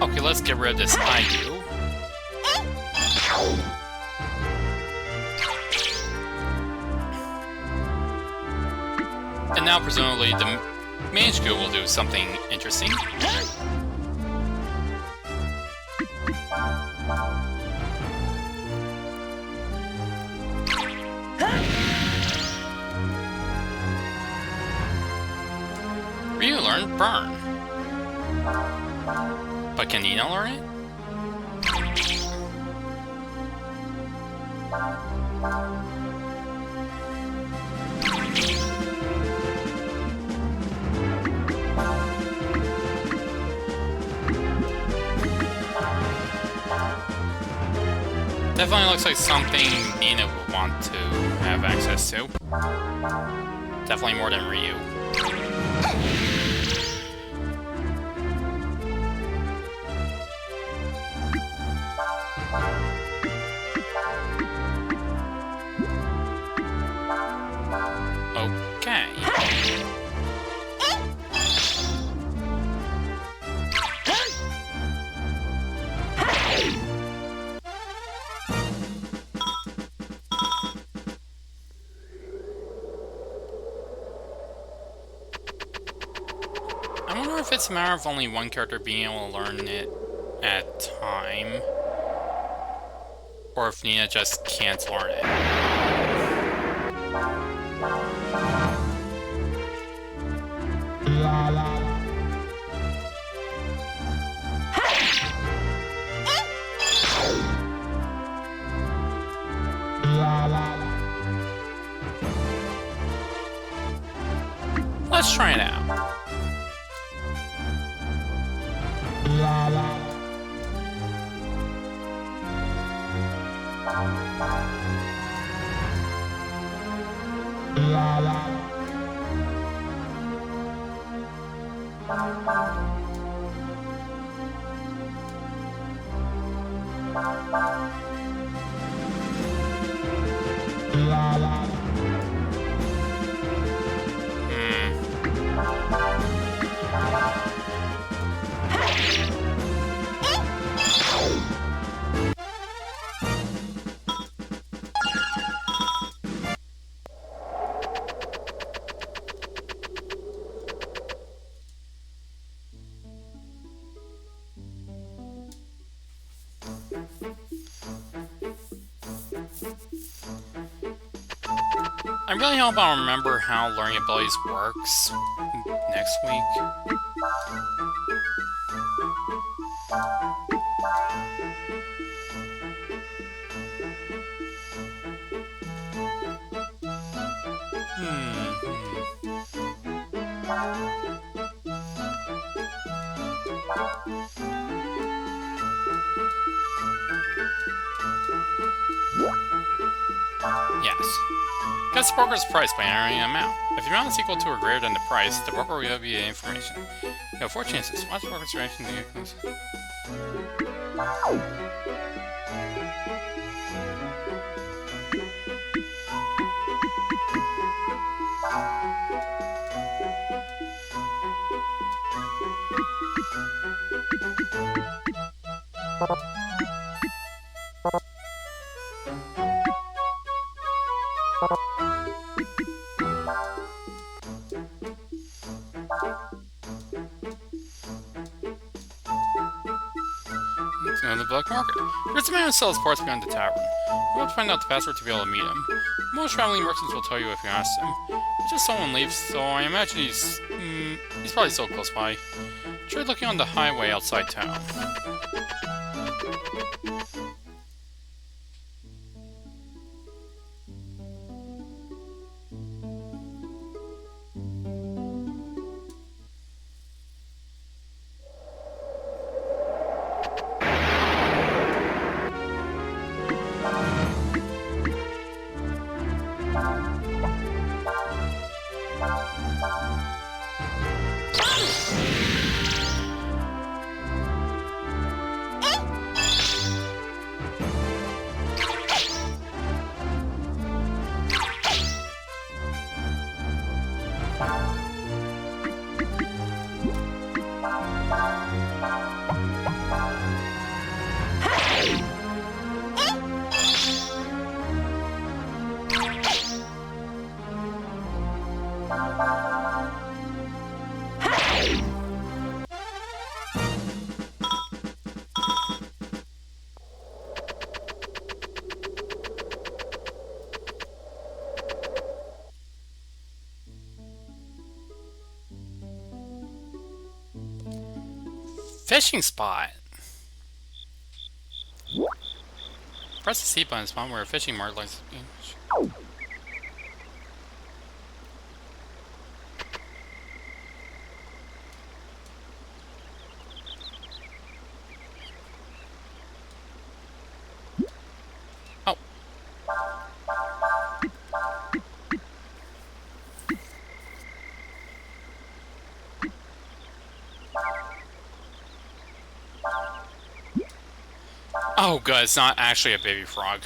Okay, let's get rid of this I do. And now presumably the main school will do something interesting. Ryu learned Burn. But can Nina learn it? Definitely looks like something Nina would want to have access to. Definitely more than Ryu. Okay. I wonder if it's a matter of only one character being able to learn it at a time, or if Nina just can't learn it. Let's try it out. I really hope I'll remember how learning abilities works next week. Yes. Guess the broker's price by entering an amount. If the amount is equal to or greater than the price, the broker will give you the information. You have 4 chances. Watch the broker's reaction to get close. In the black market. There's a man who sells parts behind the tavern. We'll have to find out the password to be able to meet him. Most traveling merchants will tell you if you ask him. Just someone leaves, so I imagine he's probably so close by. Try looking on the highway outside town. Fishing spot! Press the C button to spawn where a fishing mark lies. Oh. Oh, good, it's not actually a baby frog.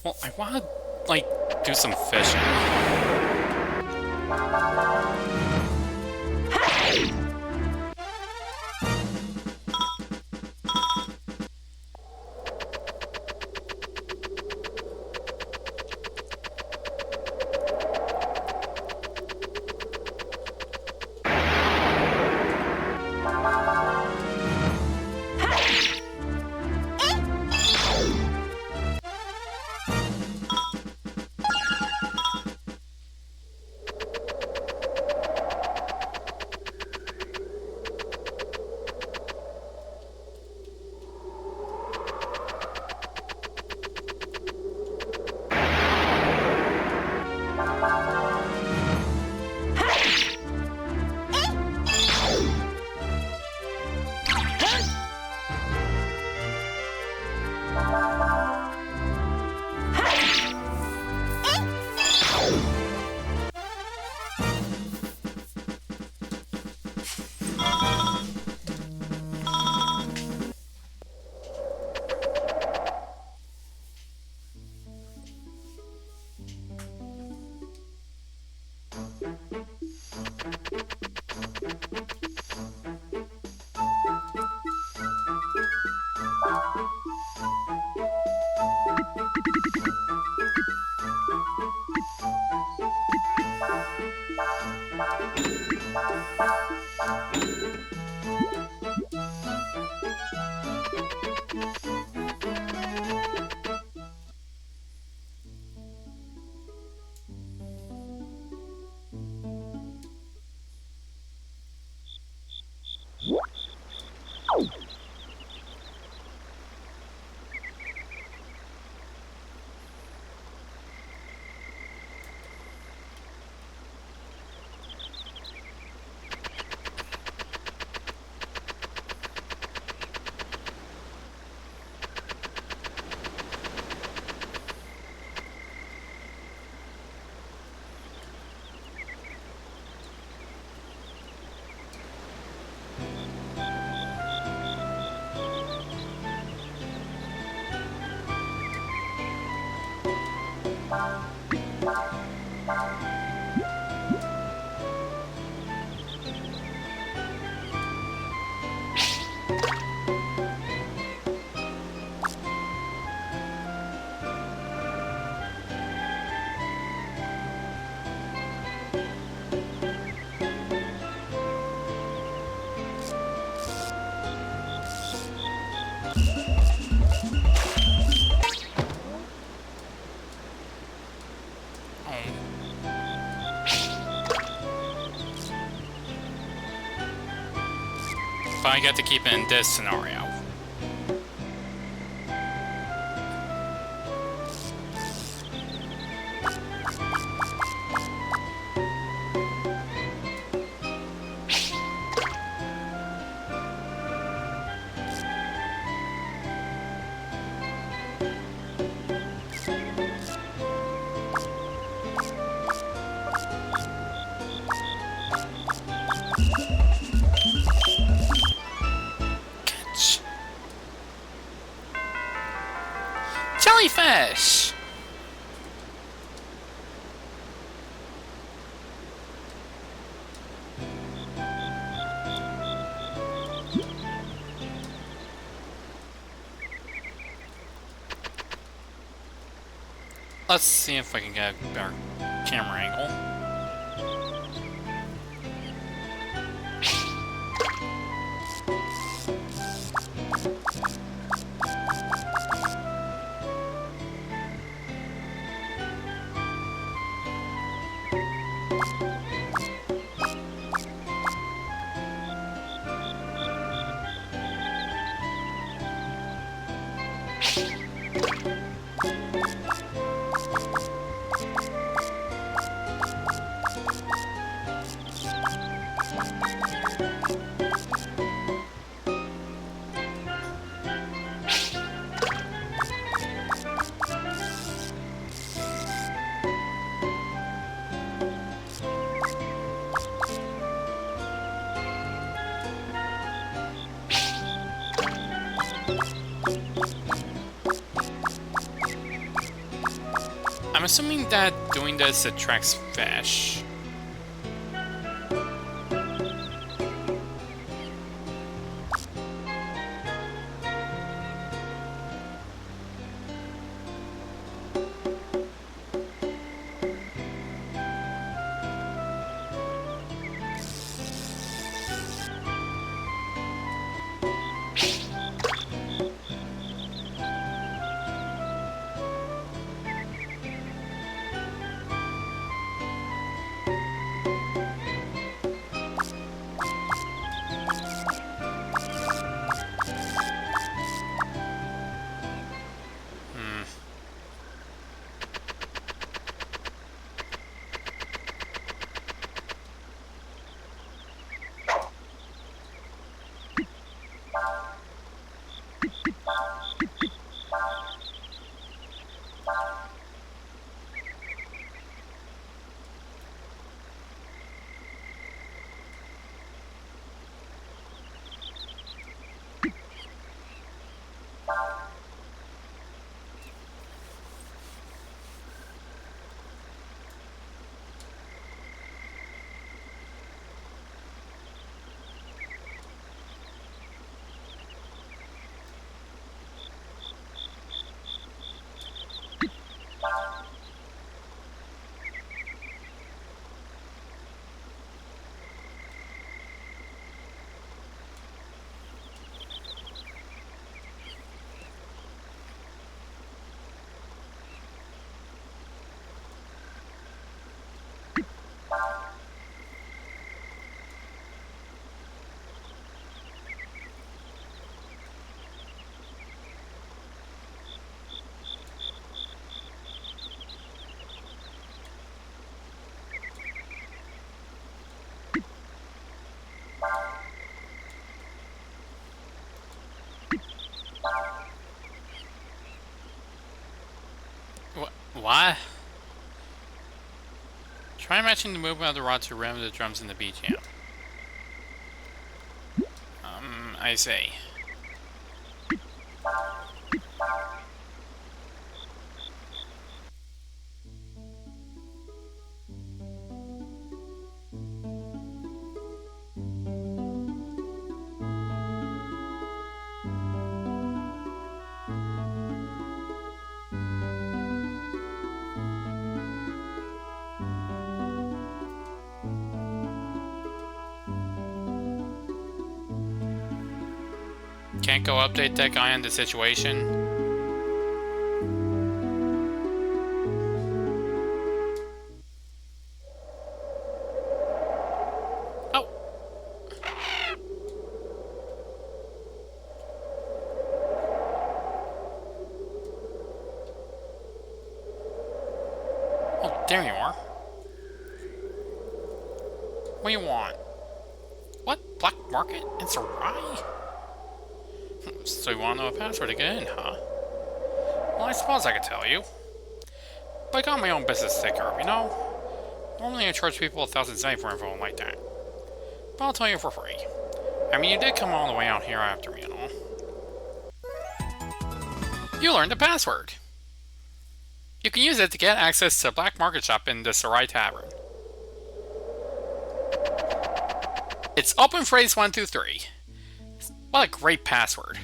Well, I want to, like, do some fishing. But I get to keep it in this scenario. Jellyfish! Let's see if I can get a better camera angle. I'm assuming that doing this attracts fish. what? Try matching the movement of the rod to the rhythm of the drums in the beat jam. I see. Can't go update that guy on the situation. Oh. Oh, there you are. What do you want? What? Black market? It's a rye? So you want to know a password to get in, huh? Well, I suppose I could tell you. But I got my own business to take care of, you know? Normally I charge people 1,000 zen for info like that. But I'll tell you for free. I mean, you did come all the way out here after me and all. You learned the password! You can use it to get access to the black market shop in the Sarai Tavern. It's open phrase 123. What a great password.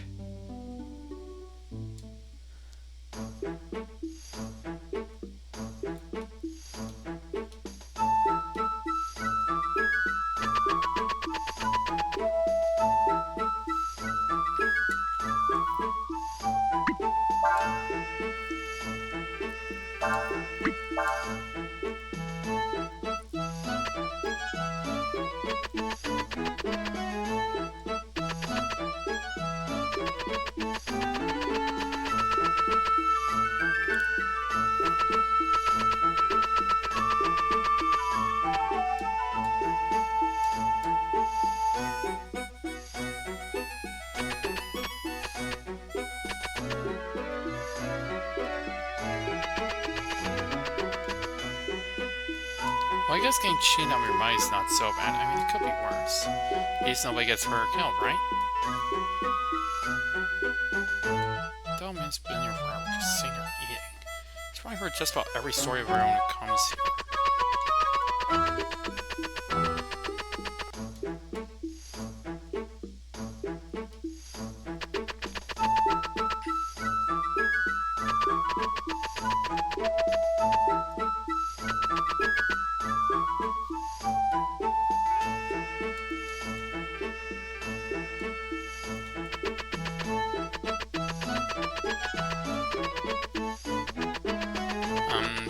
Well, I guess getting cheated on your money is not so bad. I mean, it could be worse. At least nobody gets hurt or killed, right? Delman's been here forever, just sitting there eating. She's probably heard just about every story of her own that comes here.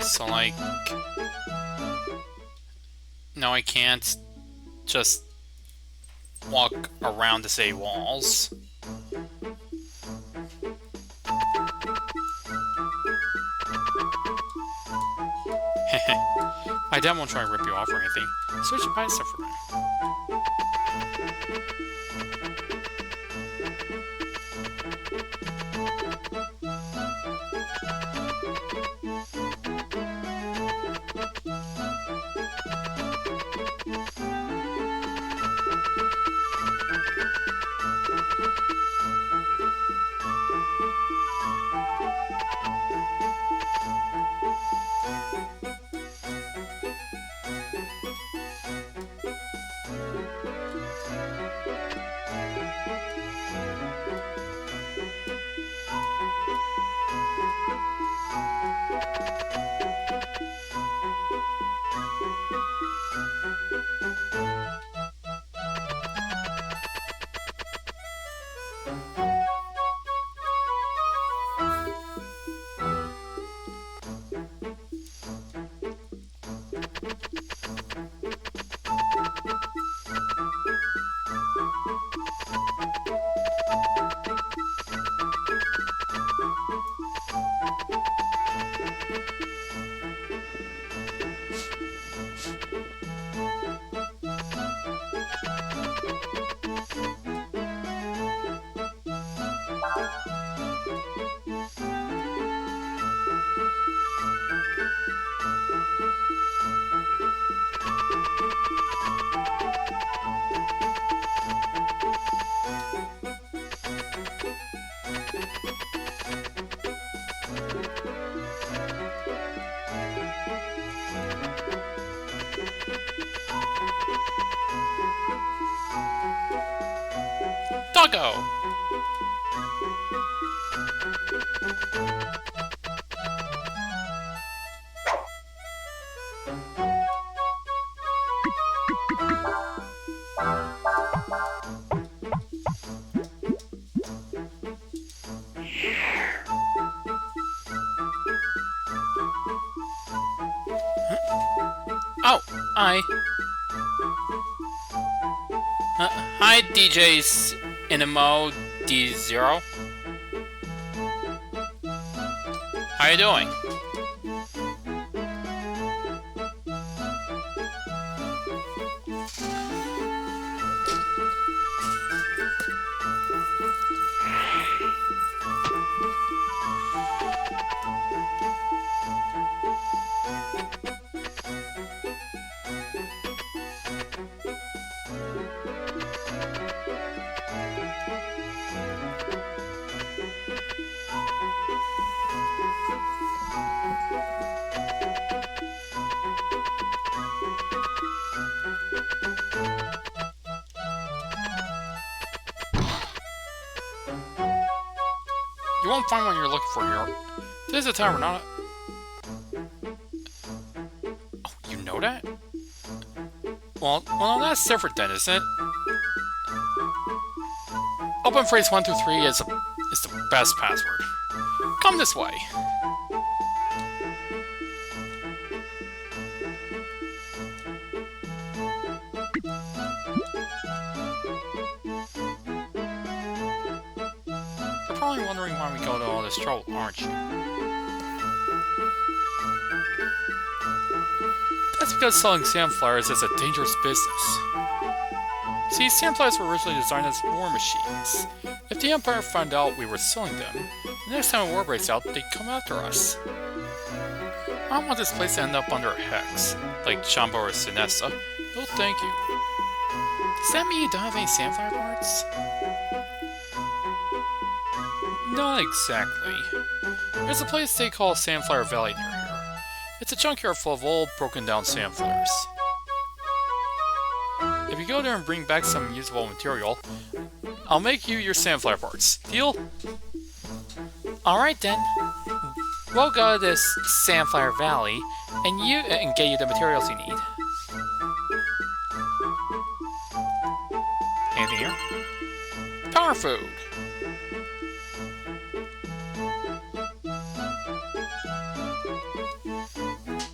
So like... No, I can't just walk around the city walls. My dad won't try and rip you off or anything, so you should buy stuff for me. Doggo! Oh, hi. Hi, DJ's Inimo D0. How you doing? You won't find what you're looking for here. This is a tower, not a... Oh, you know that? Well, that's different then, isn't it? Open phrase 123 is the best password. Come this way. You're probably wondering why we go to all this trouble, aren't you? That's because selling sandflowers is a dangerous business. See, sandflowers were originally designed as war machines. If the Empire found out we were selling them, the next time a war breaks out, they'd come after us. I don't want this place to end up under a hex, like Jumbo or Sinessa. No thank you. Does that mean you don't have any sandflower parts? Not exactly. There's a place they call Sandflower Valley near here. It's a junkyard full of old, broken-down sandflowers. If you go there and bring back some usable material, I'll make you your sandflower parts. Deal? Alright then. We'll go to this Sandflower Valley and get you the materials you need. Anything here? Power food!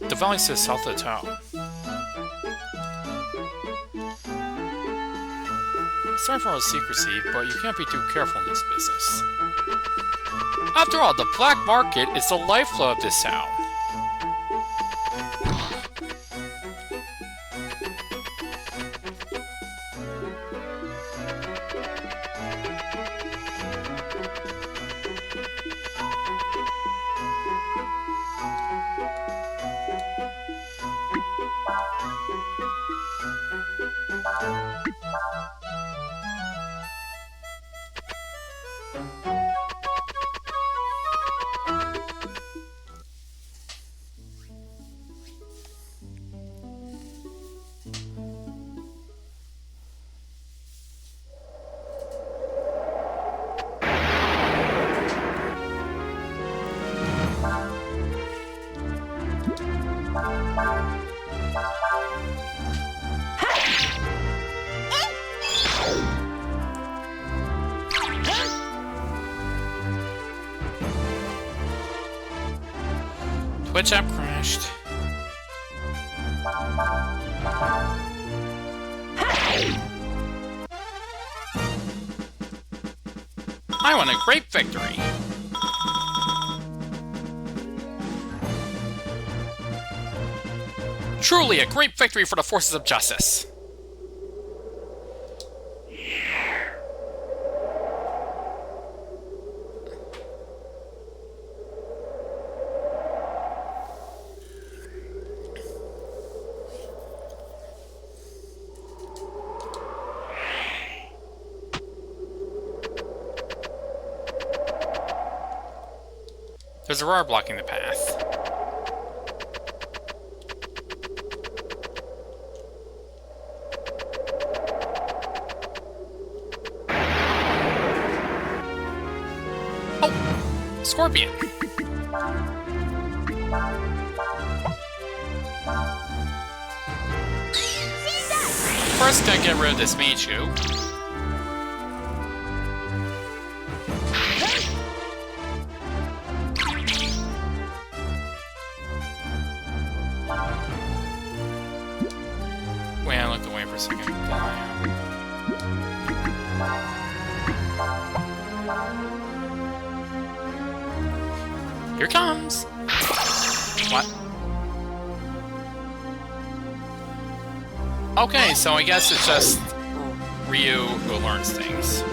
The valley sits south of the town. Sorry for all the secrecy, but you can't be too careful in this business. After all, the black market is the lifeblood of this town. Twitch app crashed. I won a great victory. Truly a great victory for the forces of justice. There's a roar blocking the path. Scorpion. First, gotta get rid of this Michu. Wait, I looked away for a second. Here it comes! What? Okay, so I guess it's just Ryu who learns things.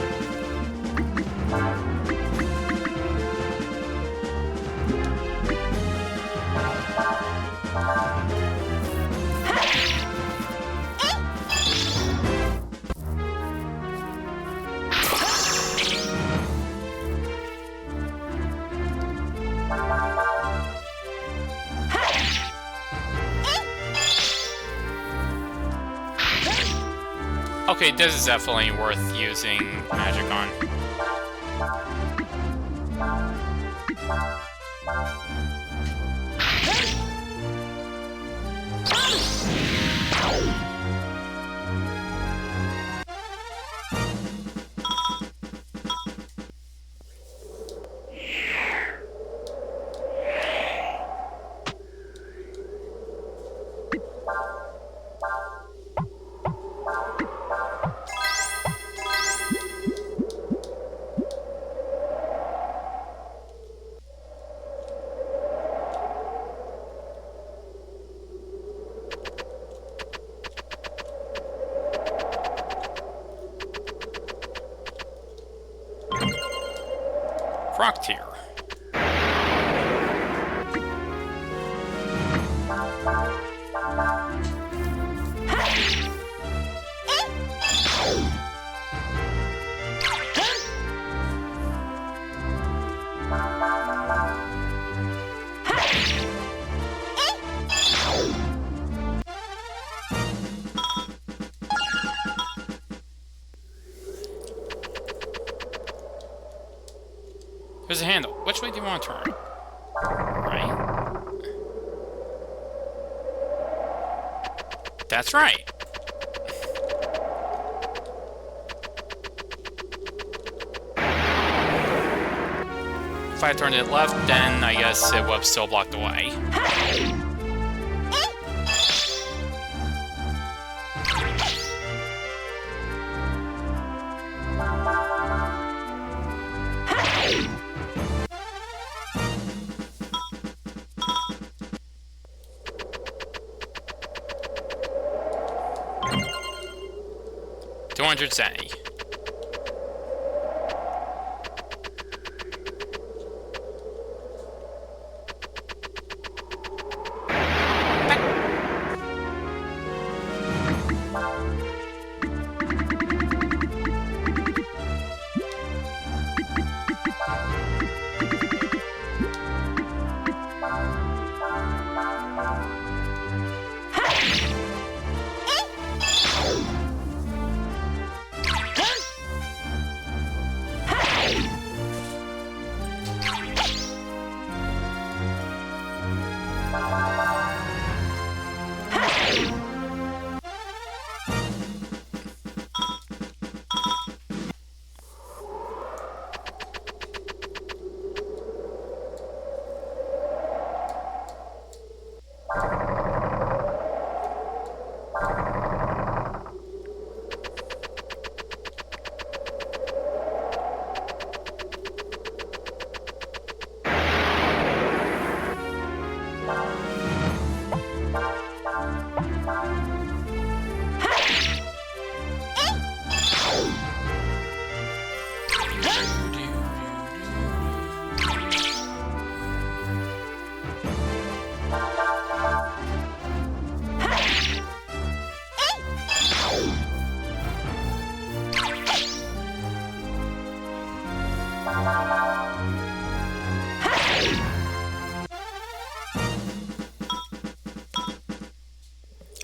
Okay, this is definitely worth using magic on. Tier. There's a handle. Which way do you want to turn? Right? That's right. If I turned it left, then I guess it would have still blocked the way. 200 Zenny.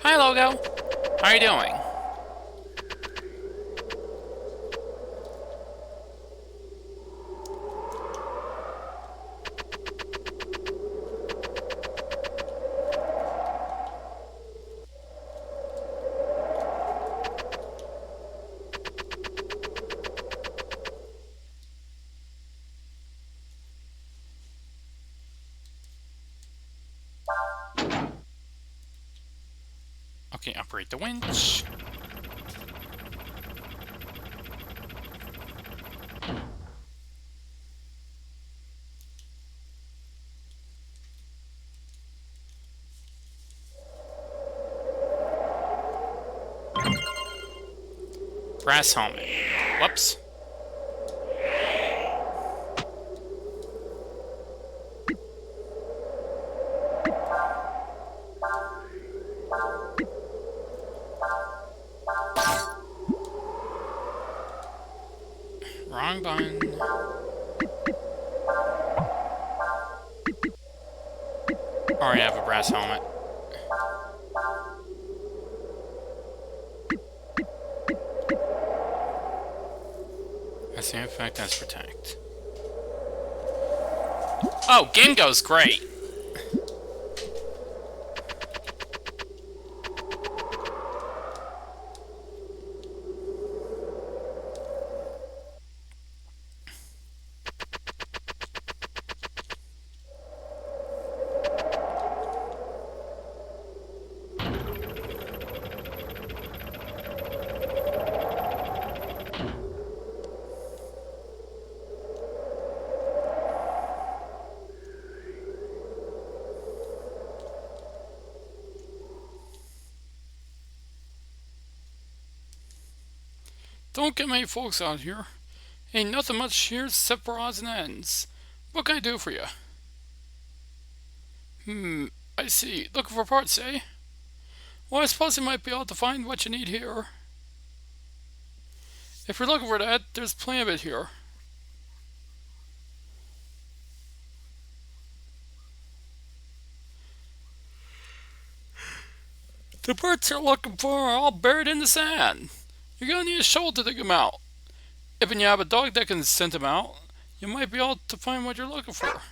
Hi, Logo. How are you doing? Okay, operate the winch. Brass helmet. Whoops. Wrong button. Already have a brass helmet. That's the effect, that's protect. Oh, Gingo's great! Don't get many folks out here. Ain't nothing much here except for odds and ends. What can I do for you? I see. Looking for parts, eh? Well, I suppose you might be able to find what you need here. If you're looking for that, there's plenty of it here. The parts you're looking for are all buried in the sand. You're gonna need a shovel to dig them out. If you have a dog that can send them out, you might be able to find what you're looking for.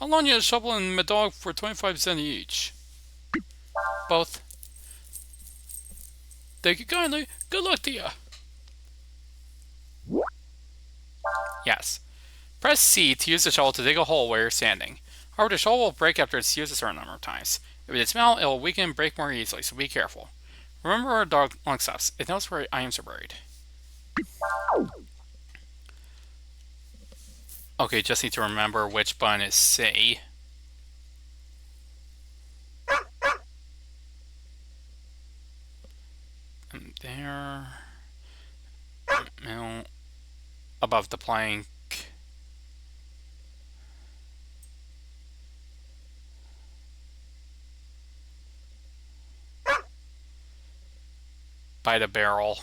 I'll loan you a shovel and my dog for 25 cents each. Both. Thank you kindly. Good luck to you. Yes. Press C to use the shovel to dig a hole where you're standing. However, the shovel will break after it's used a certain number of times. If it smells, it will weaken and break more easily, so be careful. Remember our dog amongst us. It knows where items are buried. Okay, just need to remember which button is C. And there. Middle. Above the plank. By the barrel.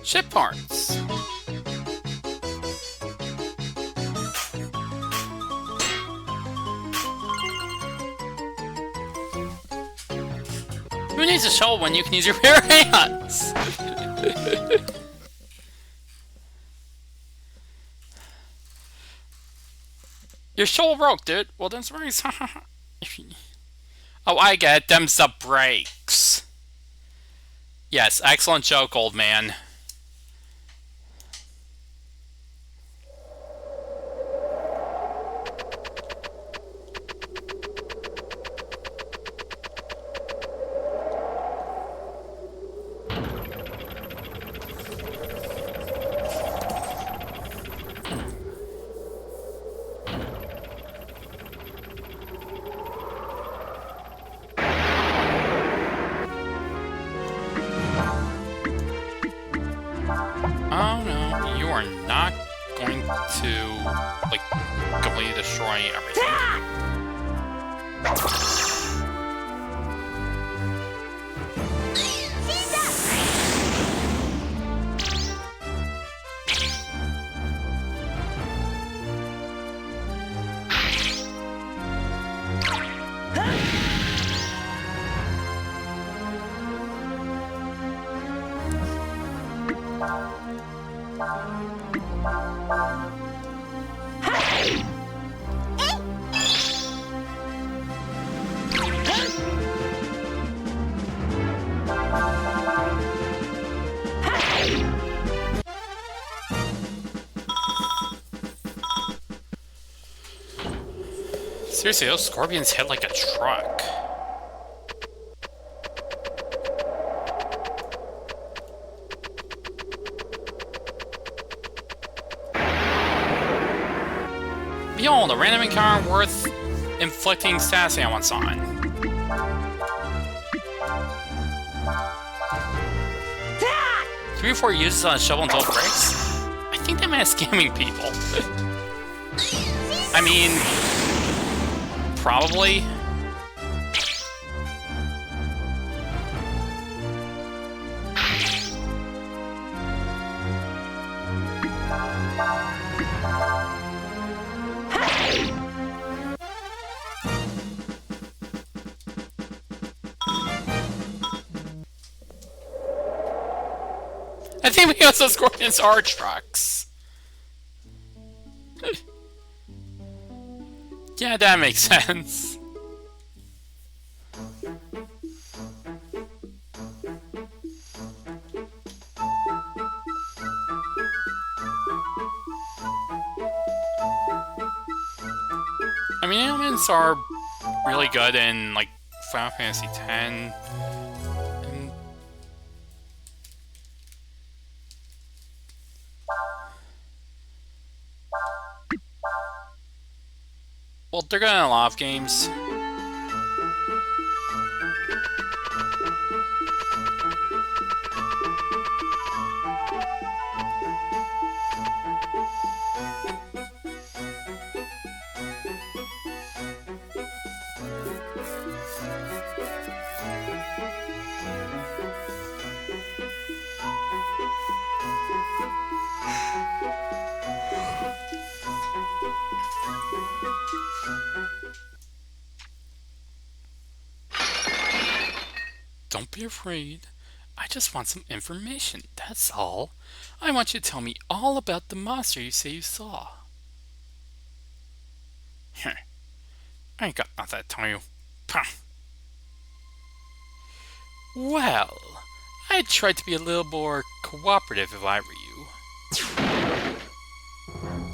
Ship parts. Who needs a shovel when you can use your bare hands? Your shovel broke, dude. Well, then it's Oh, I get it. Them's the brakes. Yes, excellent joke, old man. Seriously, those scorpions hit like a truck. Behold, a random encounter worth inflicting status ailments on. 3 or 4 uses on a shovel until it breaks? I think that man is scamming people. I mean, probably. I think because those scorpions are trucks. Yeah, that makes sense. I mean, elements are really good in, like, Final Fantasy X. And well, they're good in a lot of games. Don't be afraid. I just want some information, that's all. I want you to tell me all about the monster you say you saw. Heh. I ain't got nothing to tell you. Pah. Well, I'd try to be a little more cooperative if I were you.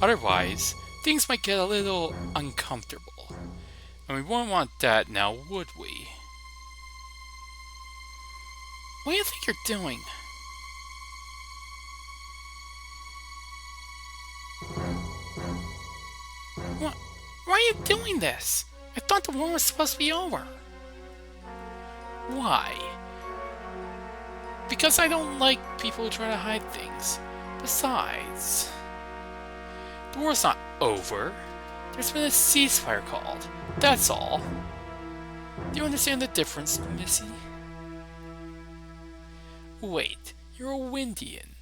Otherwise, things might get a little uncomfortable. And we wouldn't want that now, would we? What do you think you're doing? What? Why are you doing this? I thought the war was supposed to be over. Why? Because I don't like people who try to hide things. Besides, the war's not over. There's been a ceasefire called. That's all. Do you understand the difference, Missy? Wait, you're a Windian.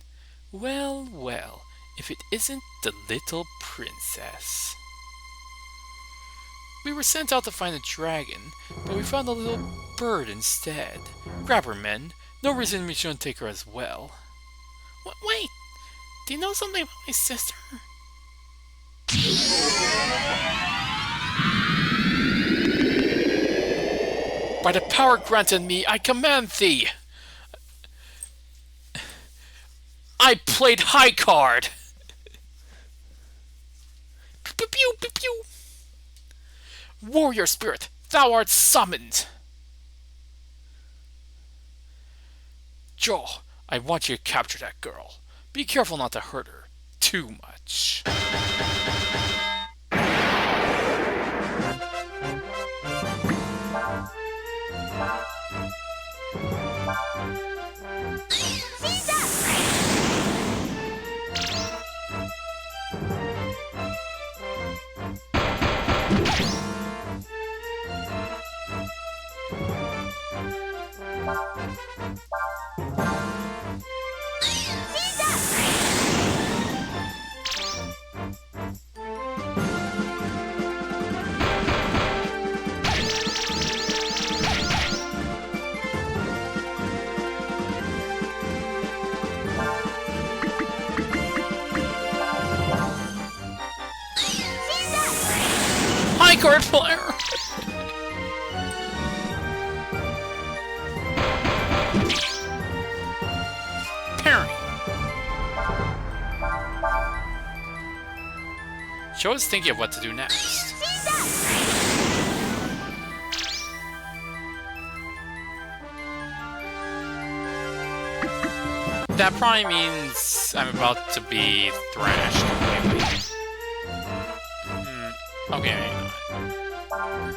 Well, well, if it isn't the little princess. We were sent out to find a dragon, but we found a little bird instead. Grab her, men. No reason we shouldn't take her as well. Wait! Do you know something about my sister? By the power granted me, I command thee! I played high card! Pew pew pew pew! Warrior spirit, thou art summoned! Joe, I want you to capture that girl. Be careful not to hurt her too much. High card player! Parry. Joe is thinking of what to do next. That probably means I'm about to be thrashed completely. Okay, maybe not.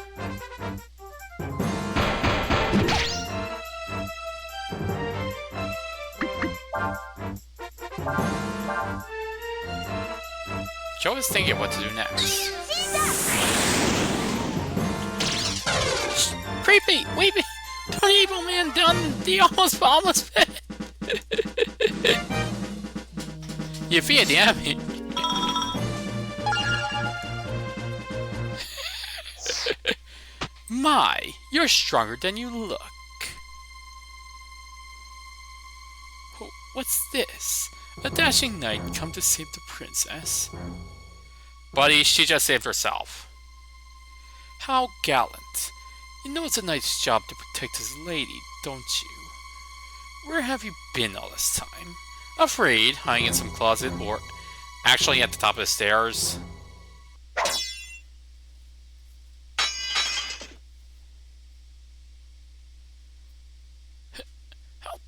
Joe is thinking what to do next. Creepy! Wait! Don't evil man done the almost pit! You fear the enemy. My, you're stronger than you look. Oh, what's this? A dashing knight come to save the princess. Buddy, she just saved herself. How gallant. You know it's a knight's job to protect his lady, don't you? Where have you been all this time? Afraid, hiding in some closet, or actually at the top of the stairs. How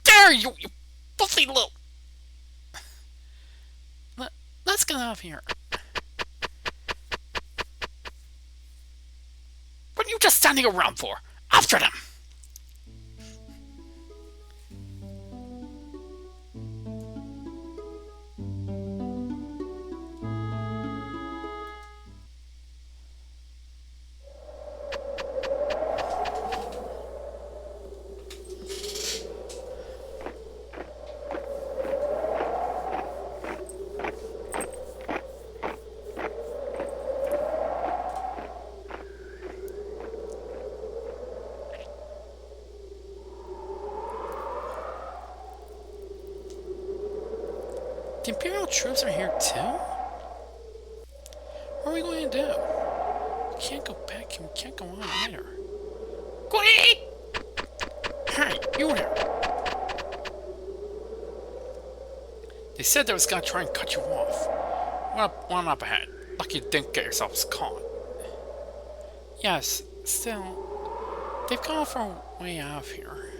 dare you, you filthy little... Let's get out of here. What are you just standing around for? After them! The Imperial troops are here too? What are we going to do? We can't go back and we can't go on either. Quick! Hey, you there! They said they was gonna try and cut you off. One up ahead. Lucky you didn't get yourselves caught. Yes, still, they've gone for a way out of here.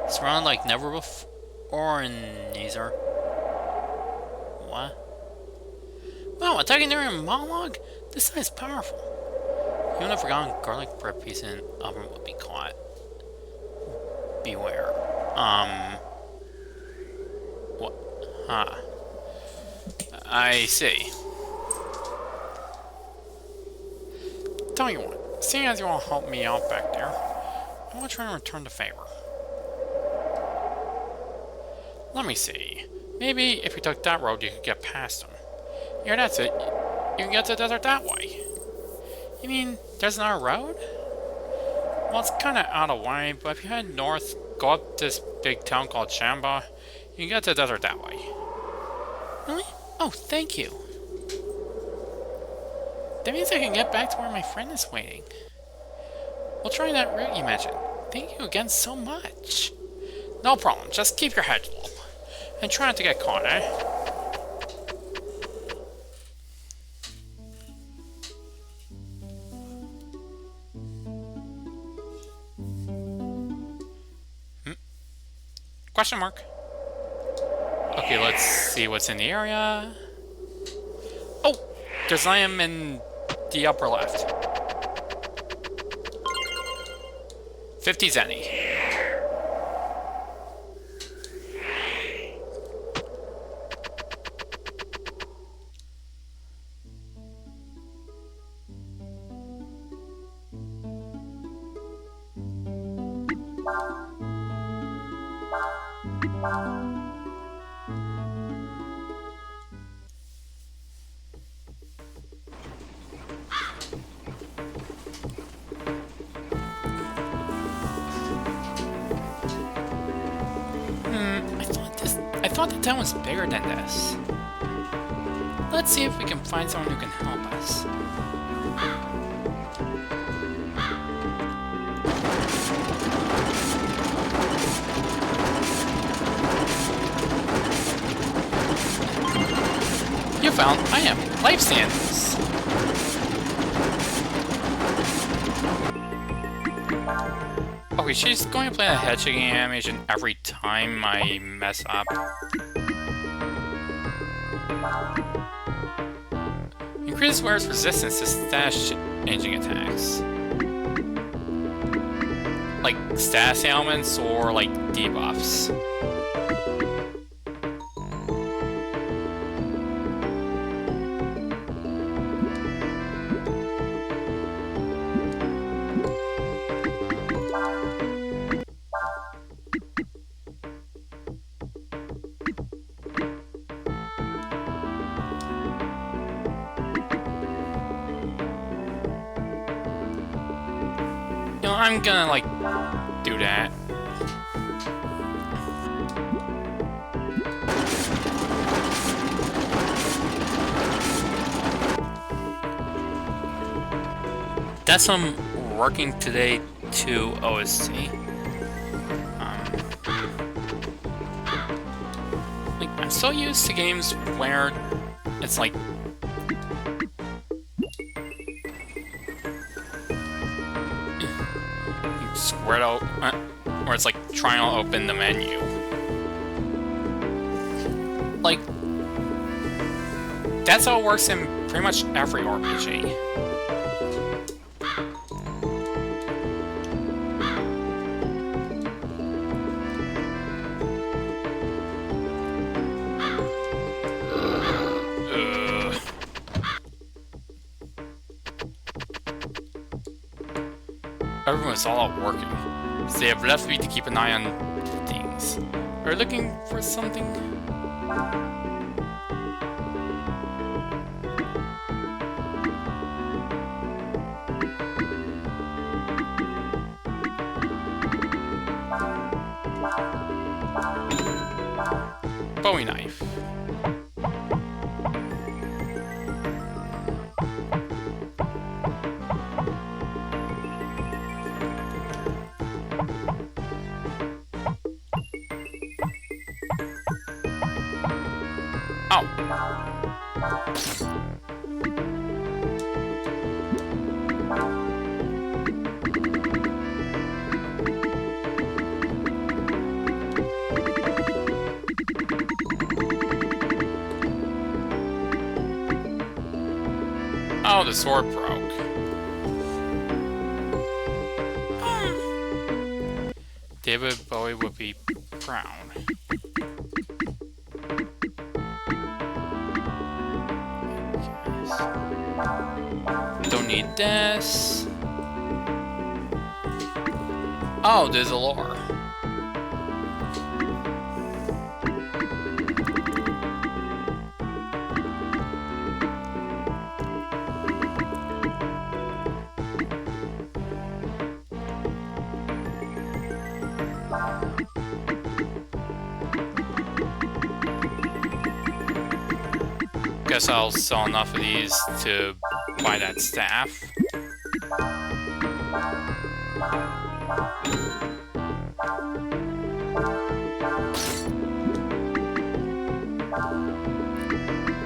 Surrounded like never before. Neither. What? Wow, attacking during a monologue? This guy's powerful. Even a forgotten garlic bread piece in an oven would be caught. Beware. What? Huh. I see. Tell you what, seeing as you all helped me out back there, I want to try and return the favor. Let me see. Maybe if you took that road, you could get past them. Yeah, that's it. You can get to the desert that way. You mean there's another road? Well, it's kind of out of the way, but if you head north, go up this big town called Shamba, you can get to the desert that way. Really? Oh, thank you. That means I can get back to where my friend is waiting. We'll try that route you mentioned. Thank you again so much. No problem, just keep your head low. And try not to get caught, eh? Question mark. Okay, let's see what's in the area. Oh! There's Liam in the upper left. 50 zenny. I thought the town was bigger than this. Let's see if we can find someone who can help us. You found I am life sandals. we she's going to play a hedging animation every time I mess up. Increases wearer's resistance to status changing attacks. Like status ailments or like debuffs. I'm gonna, like, do that. That's I'm working today to OST. Like, I'm so used to games where it's like squared out, where it's like trying to open the menu. Like, that's how it works in pretty much every RPG. Everyone's all out working, so they have left me to keep an eye on things. Are you looking for something? Bowie knife. Oh, the sword broke. David Bowie would be proud. Don't need this. Oh, there's a lore. Guess I'll sell enough of these to buy that staff.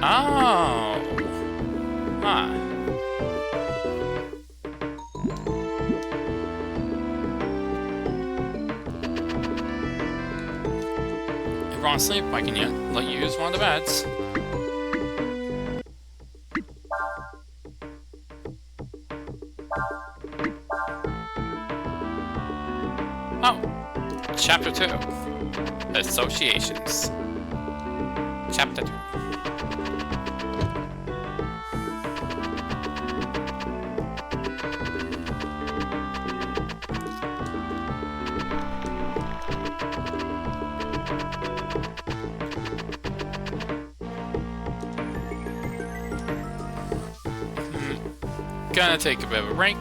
Oh. Huh. If you're on sleep, I can let you use one of the beds. Oh, Chapter 2, Associations. Chapter 2. Gonna take a bit of a break.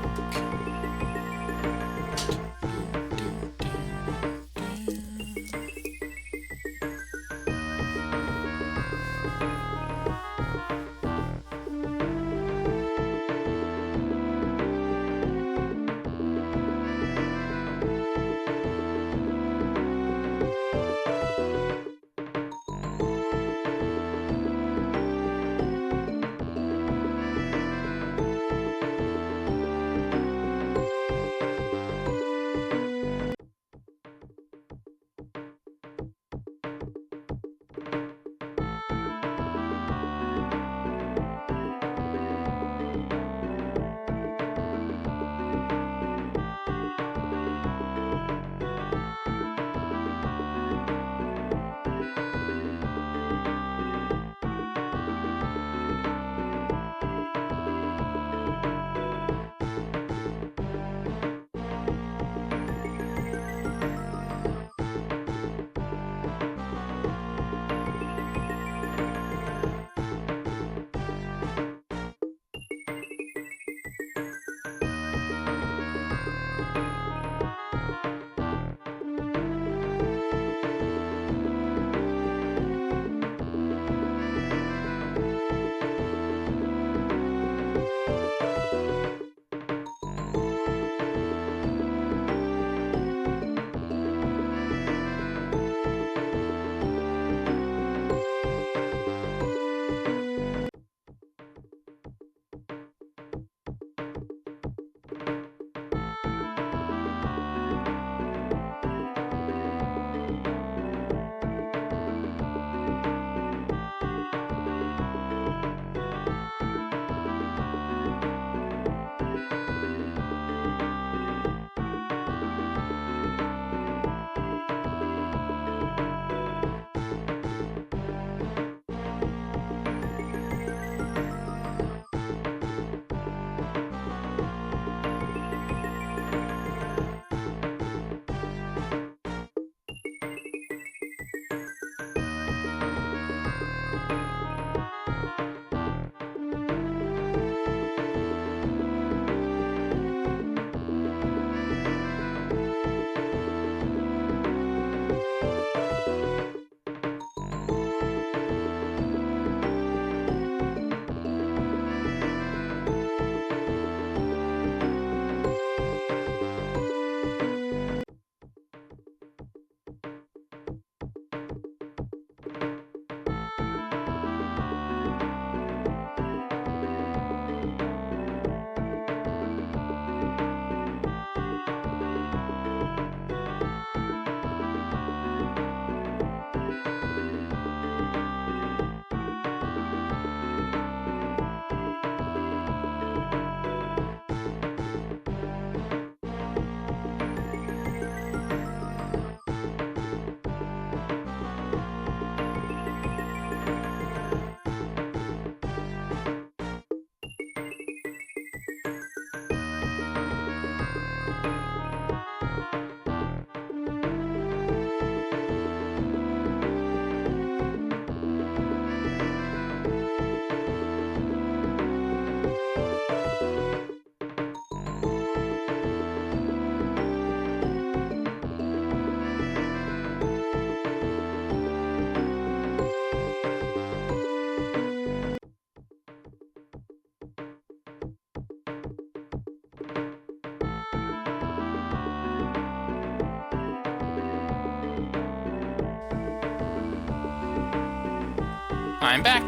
I'm back.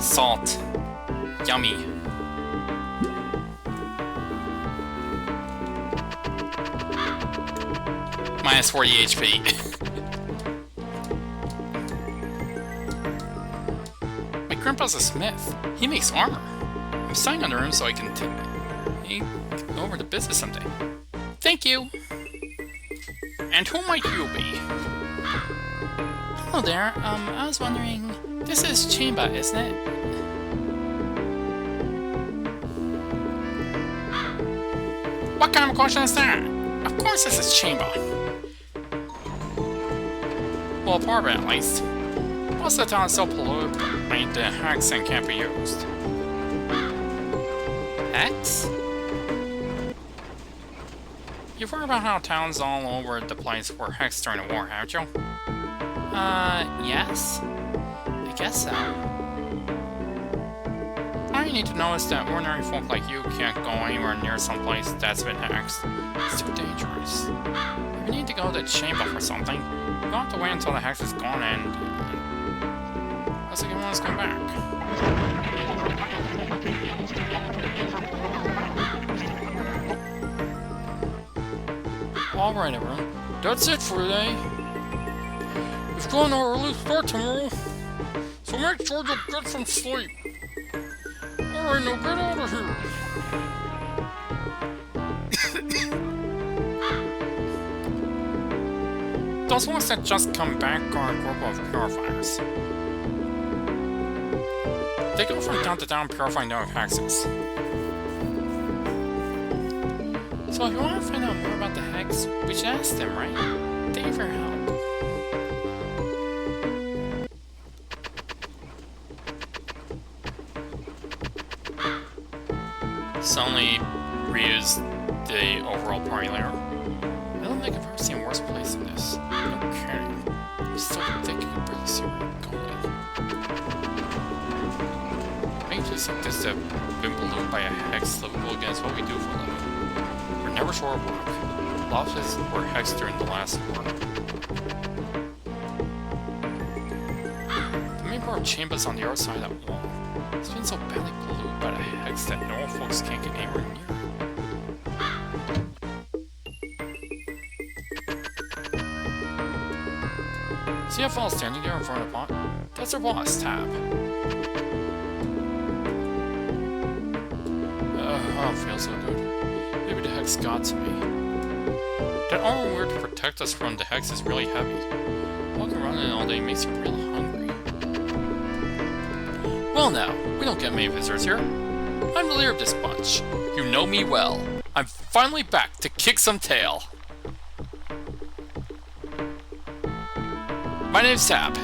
Salt. Yummy. Minus 40 HP. My grandpa's a smith. He makes armor. I'm studying under him so I can take over the business someday. Thank you. And who might you be? Hello there. I was wondering. This is Chamber, isn't it? What kind of question is that? Of course this is Chamber. Well, part of it at least. Most of the town is so polluted the hex and can't be used. Hex? You've heard about how towns all over the place were hexed during the war, haven't you? Yes? I guess so. All you need to know is that ordinary folk like you can't go anywhere near someplace that's been hexed. It's too dangerous. If you need to go to the chamber for something, you'll have to wait until the hex is gone and... unless anyone wants to come back. Alright everyone, that's it for today. It's going to release start tomorrow, so make sure you get some sleep. Alright, now get out of here. Those ones that just come back are a group of purifiers. They go from town to town purifying their hexes. So if you want to find out more about the hex, we should ask them, right? Thank you for your help. Suddenly, Ryuse, the overall party leader. I don't think I've ever seen a worse place than this. No kidding. I'm so thick you can barely see where I'm going. Making places like this that have been polluted by a hex livable against what we do for a living. We're never sure of work. A lot of places were hexed during the last war. The main part of Chamber's on the other side of that wall. It's been so badly polluted by the hex that normal folks can't get anywhere near it. See that fellow standing there in front of the pot? That's our boss, Tab. I don't feel so good. Maybe the hex got to me. That armor we're to protect us from the hex is really heavy. Walking around in it all day makes you real hungry. Well now, we don't get many visitors here. I'm the leader of this bunch. You know me well. I'm finally back to kick some tail. My name's Tab.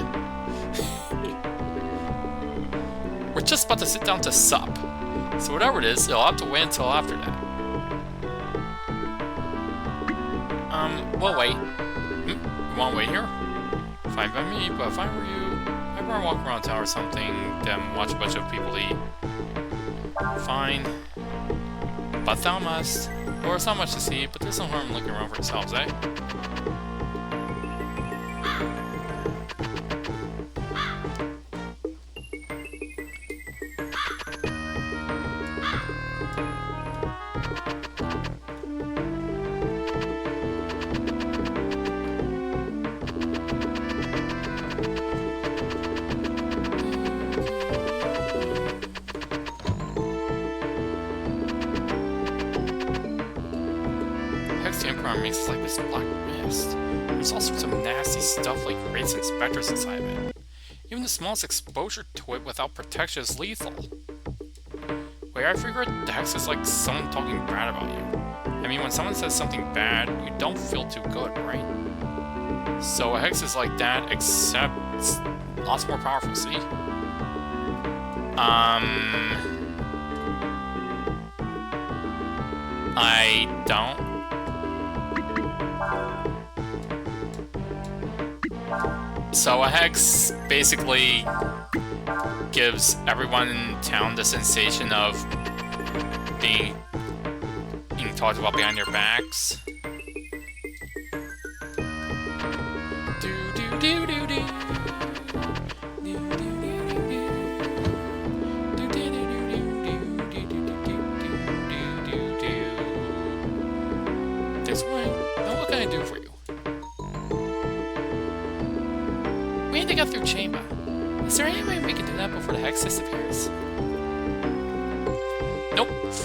We're just about to sit down to sup. So whatever it is, you'll have to wait until after that. Well wait. You wanna wait here? Fine by me, but if I were you, I'd rather walk around town or something than watch a bunch of people eat. Fine. But thou must. Or it's not much to see, but there's no harm in looking around for yourselves, eh? The Emperor makes us like this black mist. There's all sorts of nasty stuff like wraiths and specters inside of it. Even the smallest exposure to it without protection is lethal. Wait, I figured the hex is like someone talking bad about you. I mean, when someone says something bad, you don't feel too good, right? So a hex is like that, except it's lots more powerful, see? I don't. So a hex basically gives everyone in town the sensation of being talked about behind their backs. Do do do do do.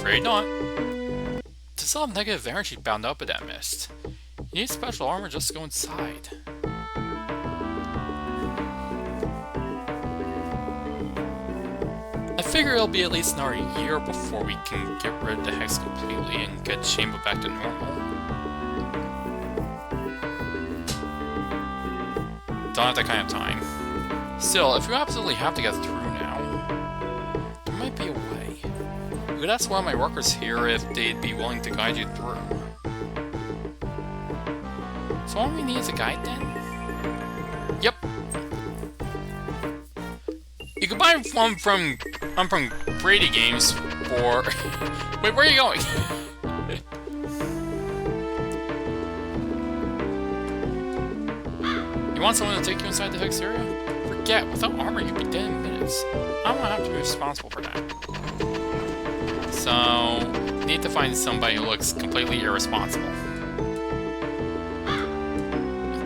Afraid not. There's a lot of negative energy bound up in that mist. You need special armor just to go inside. I figure it'll be at least another year before we can get rid of the Hex completely and get Chamber back to normal. Don't have that kind of time. Still, if you absolutely have to get through now, there might be a way. You could ask one of my workers here if they'd be willing to guide you through. So all we need is a guide then? Yep. You can buy one from Brady Games for... Wait, where are you going? You want someone to take you inside the Hex area? Forget, without armor you'd be dead in minutes. I don't have to be responsible for that. So, you need to find somebody who looks completely irresponsible.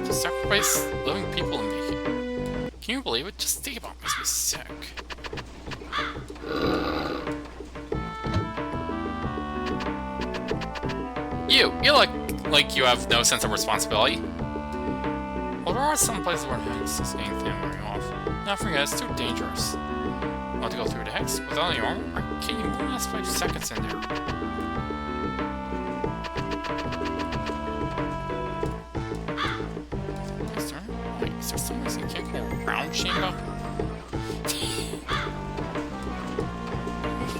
To sacrifice living people and make it. Can you believe it? Just think about it, makes me sick. You look like you have no sense of responsibility. Well, there are some places where Hex is getting thin wearing off. Not forget, it's too dangerous. Want to go through the Hex without any armor? Can you move last 5 seconds in there? Wait, is there some reason you can't go around Chamber?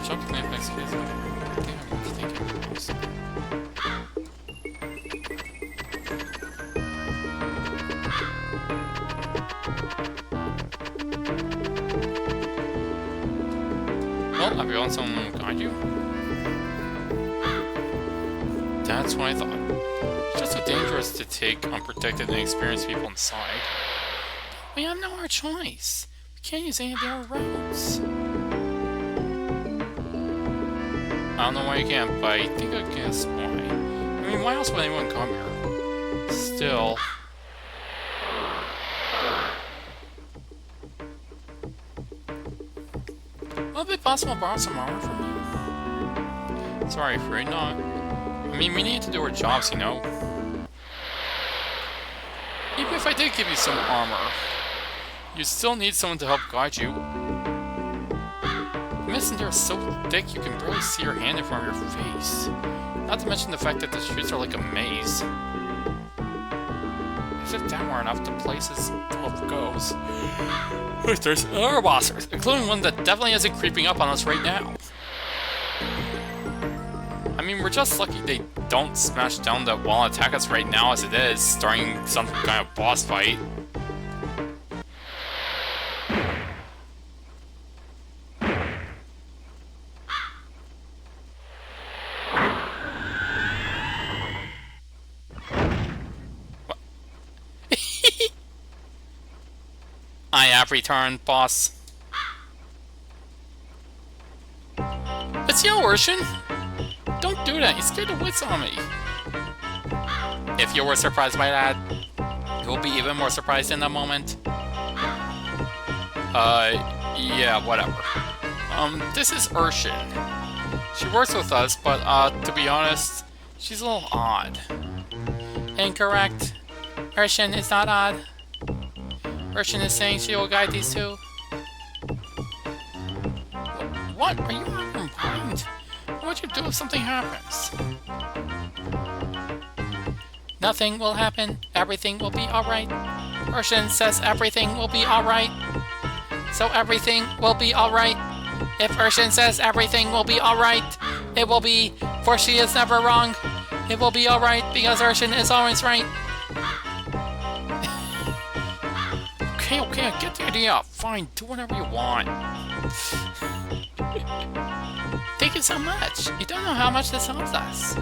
Jumping the Hex is like, I'm thinking. Well, have you want someone to guide you? That's what I thought. It's just so dangerous to take unprotected and inexperienced people inside. We have no other choice. We can't use any of the other roads. I don't know why you can't, but I think I guess why. I mean, why else would anyone come here? Still... Would it be possible to borrow some armor from you? Sorry, afraid not. I mean, we need to do our jobs, you know. Even if I did give you some armor, you still need someone to help guide you. The mist in there is so thick you can barely see your hand in front of your face. Not to mention the fact that the streets are like a maze. If it that were enough, the place is full of ghosts. There's other bosses, including one that definitely isn't creeping up on us right now. I mean, we're just lucky they don't smash down the wall and attack us right now as it is, starting some kind of boss fight. I have returned, boss. It's you, Urshan! Don't do that, you scared the wits on me. If you were surprised by that, you'll be even more surprised in a moment. Yeah, whatever. This is Urshan. She works with us, but, to be honest, she's a little odd. Incorrect. Urshan is not odd. Urshan is saying she will guide these two. What? Are you out of your mind? What would you do if something happens? Nothing will happen. Everything will be alright. Urshan says everything will be alright. So everything will be alright. If Urshan says everything will be alright, it will be, for she is never wrong. It will be alright because Urshan is always right. Okay, I get the idea. Fine, do whatever you want. Thank you so much. You don't know how much this helps us.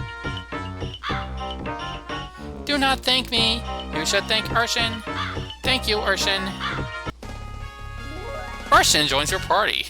Do not thank me. You should thank Urshan. Thank you, Urshan. Urshan joins your party.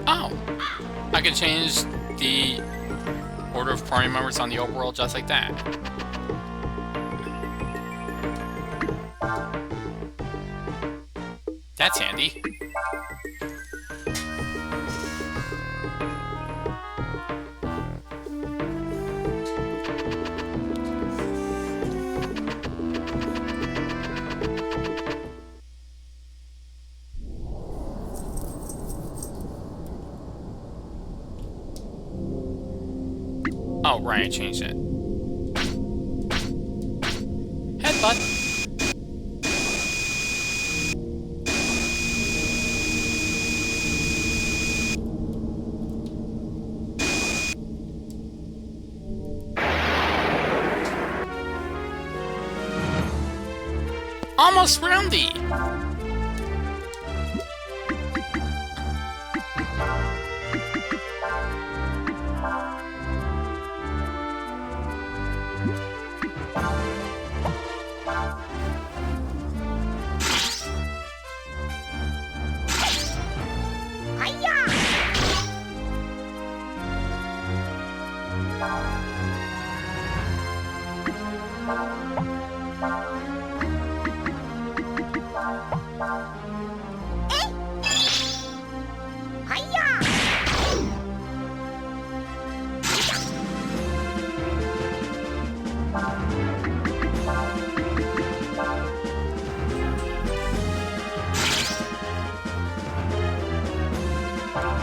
Oh! I can change the order of party members on the overworld just like that. That's handy. Oh, right, I changed it. Headbutt! Almost roundy!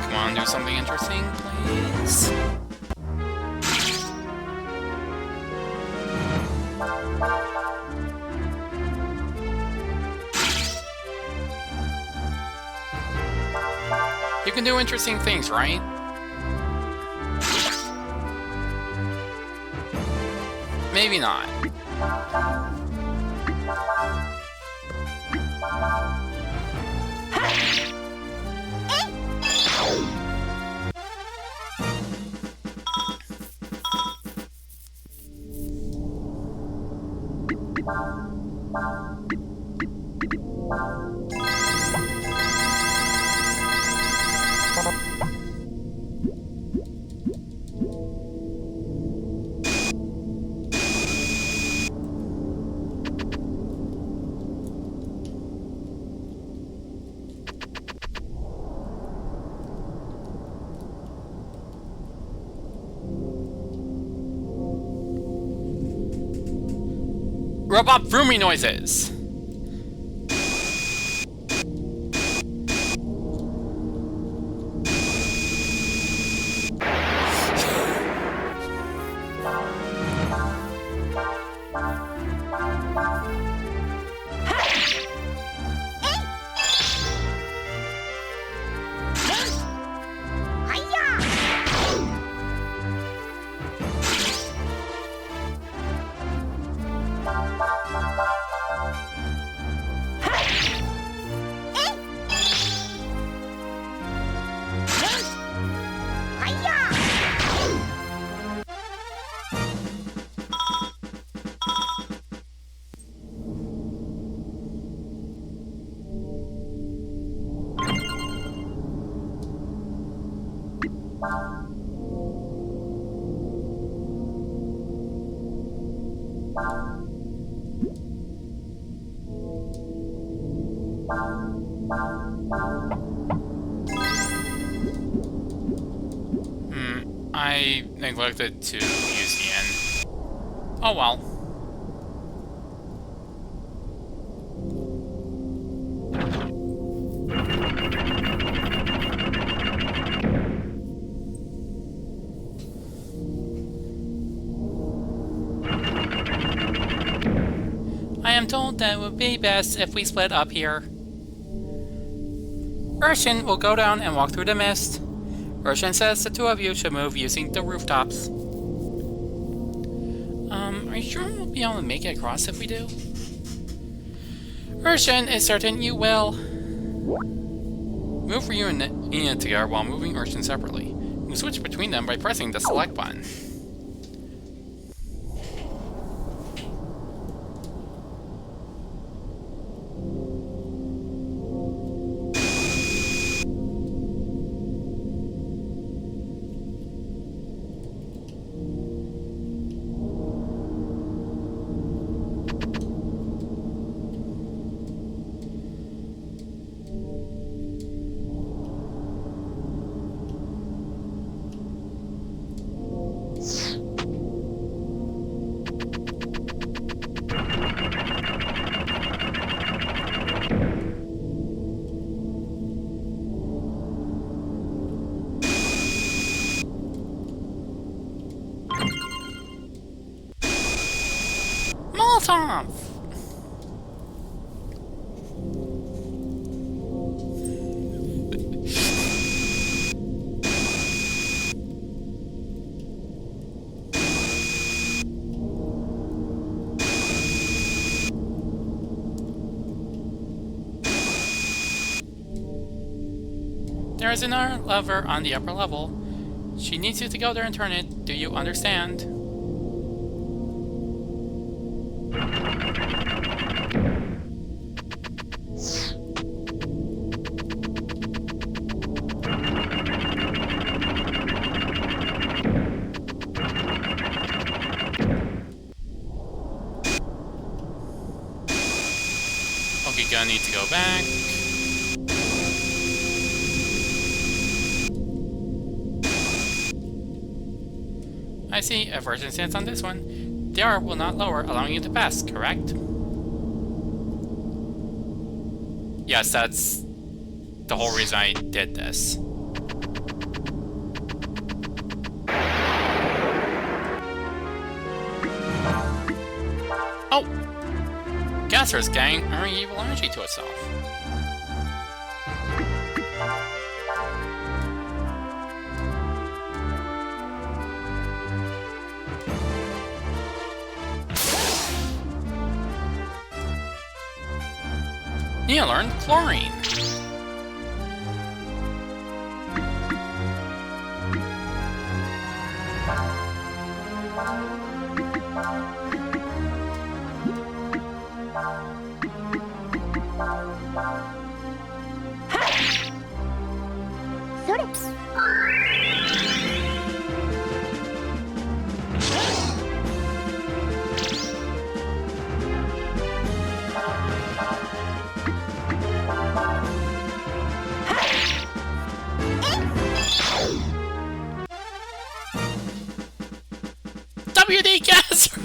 Come on, do something interesting, please. You can do interesting things, right? Maybe not. Robot vrooming noises! I neglected to use the end. Oh well. I am told that it would be best if we split up here. Urshan will go down and walk through the mist. Urshan says the two of you should move using the rooftops. Are you sure we'll be able to make it across if we do? Urshan is certain you will. Move Ryu and Ina together while moving Urshan separately. can switch between them by pressing the select button. Molotov! There is another lever on the upper level. She needs you to go there and turn it. Do you understand? Okay, gonna need to go back. I see. A version stance on this one. The R will not lower, allowing you to pass, correct? Yes, that's the whole reason I did this. Oh! Gasser is getting her evil energy to itself. Nia learned chlorine. WD Gasser!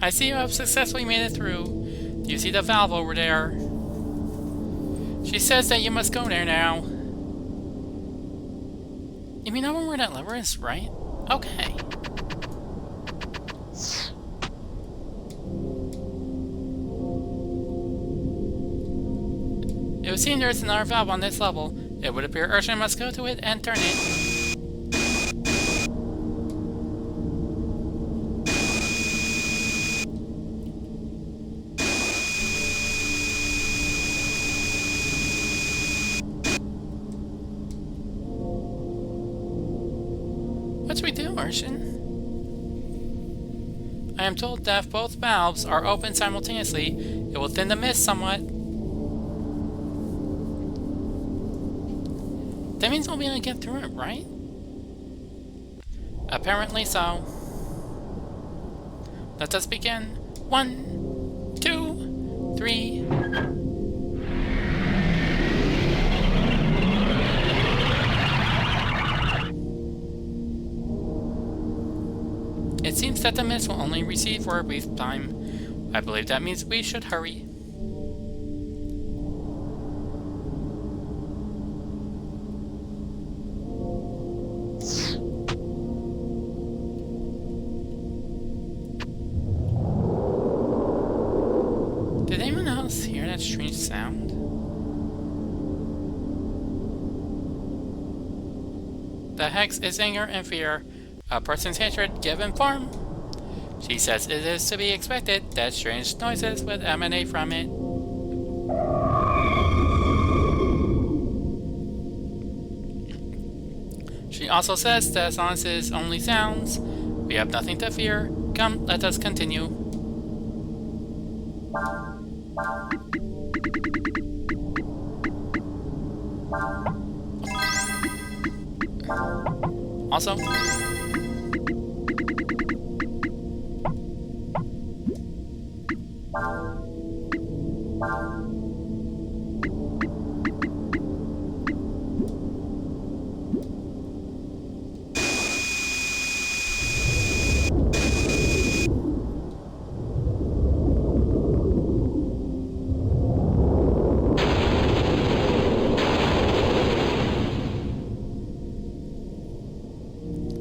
I see you have successfully made it through. Do you see the valve over there? She says that you must go there now. You mean over where that lever is, right? Okay. It would seem there is another valve on this level. It would appear Ursula must go to it and turn it. What do we do, Ursula? I am told that if both valves are open simultaneously, it will thin the mist somewhat. That means we'll be able to get through it, right? Apparently so. Let us begin. 1, 2, 3. It seems that the mist will only recede for a brief time. I believe that means we should hurry. Did anyone else hear that strange sound? The hex is anger and fear. A person's hatred given form. She says it is to be expected that strange noises would emanate from it. She also says that as long as it is only sounds, we have nothing to fear. Come, let us continue. Also,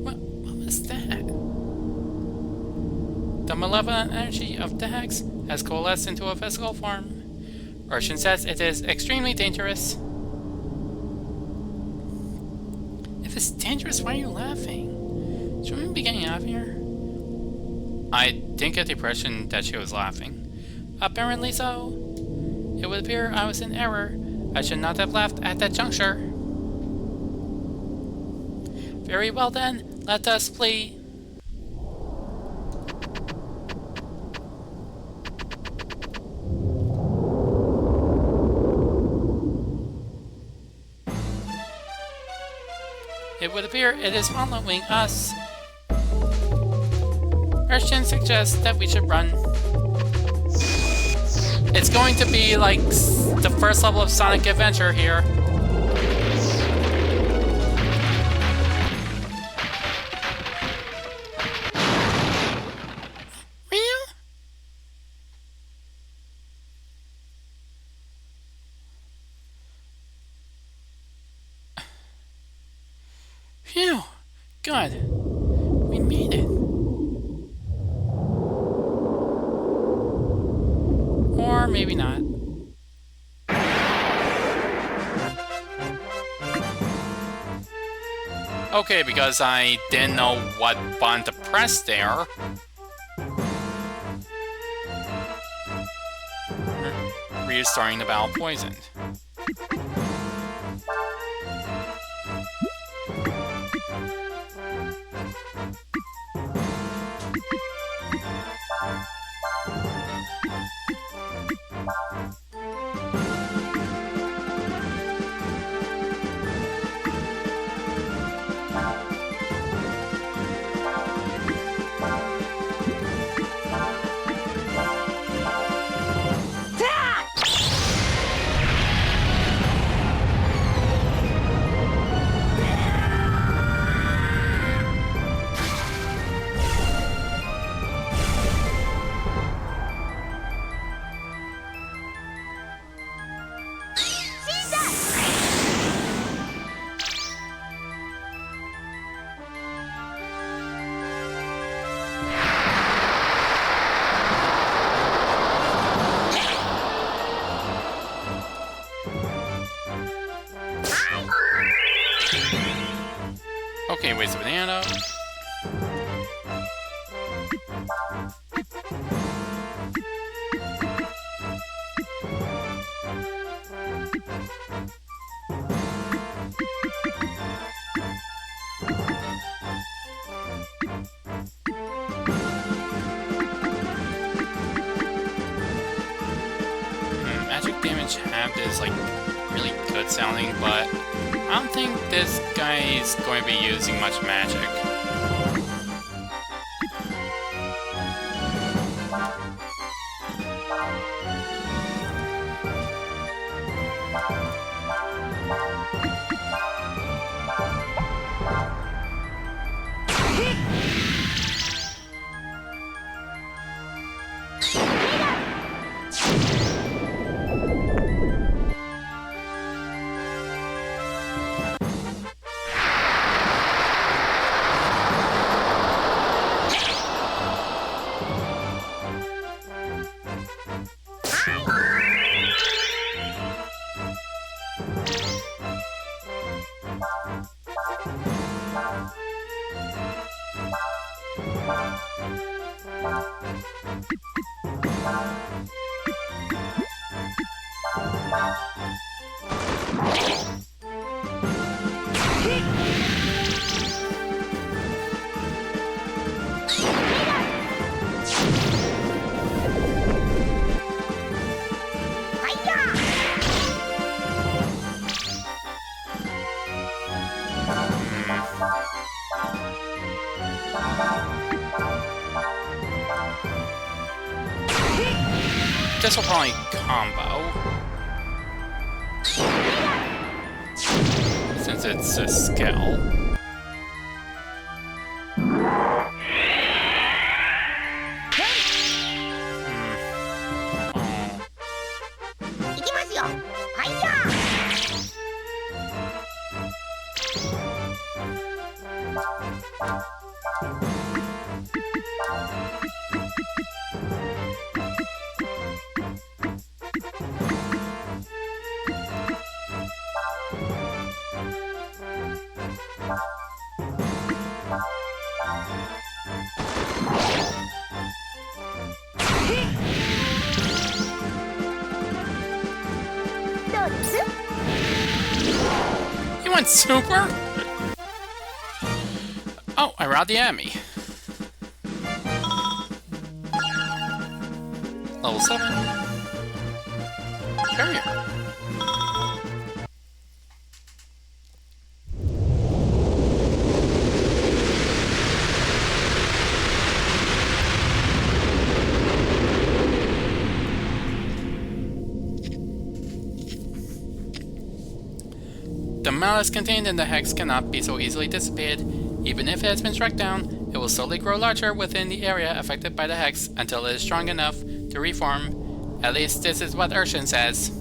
what was that? The malevolent energy of the hex has coalesced into a physical form. Urshan says it is extremely dangerous. If it's dangerous, why are you laughing? Should we be getting out of here? I didn't get the impression that she was laughing. Apparently so. It would appear I was in error. I should not have laughed at that juncture. Very well then, let us flee. It would appear it is following us. Urshan suggests that we should run. It's going to be like the first level of Sonic Adventure here. Ryu? Phew, good. We made it. Or maybe not. Okay, because I didn't know what button to press there. Ryuse starting the battle poisoned. Okay, waste a banana. Magic damage halved is like really good sounding, but I don't think this guy is going to be using much magic. This will probably combo. Since it's a skill. You went super? Oh, I routed the enemy. Level 7. Barrier. The malice contained in the hex cannot be so easily dissipated. Even if it has been struck down, it will slowly grow larger within the area affected by the hex until it is strong enough to reform. At least this is what Urshan says.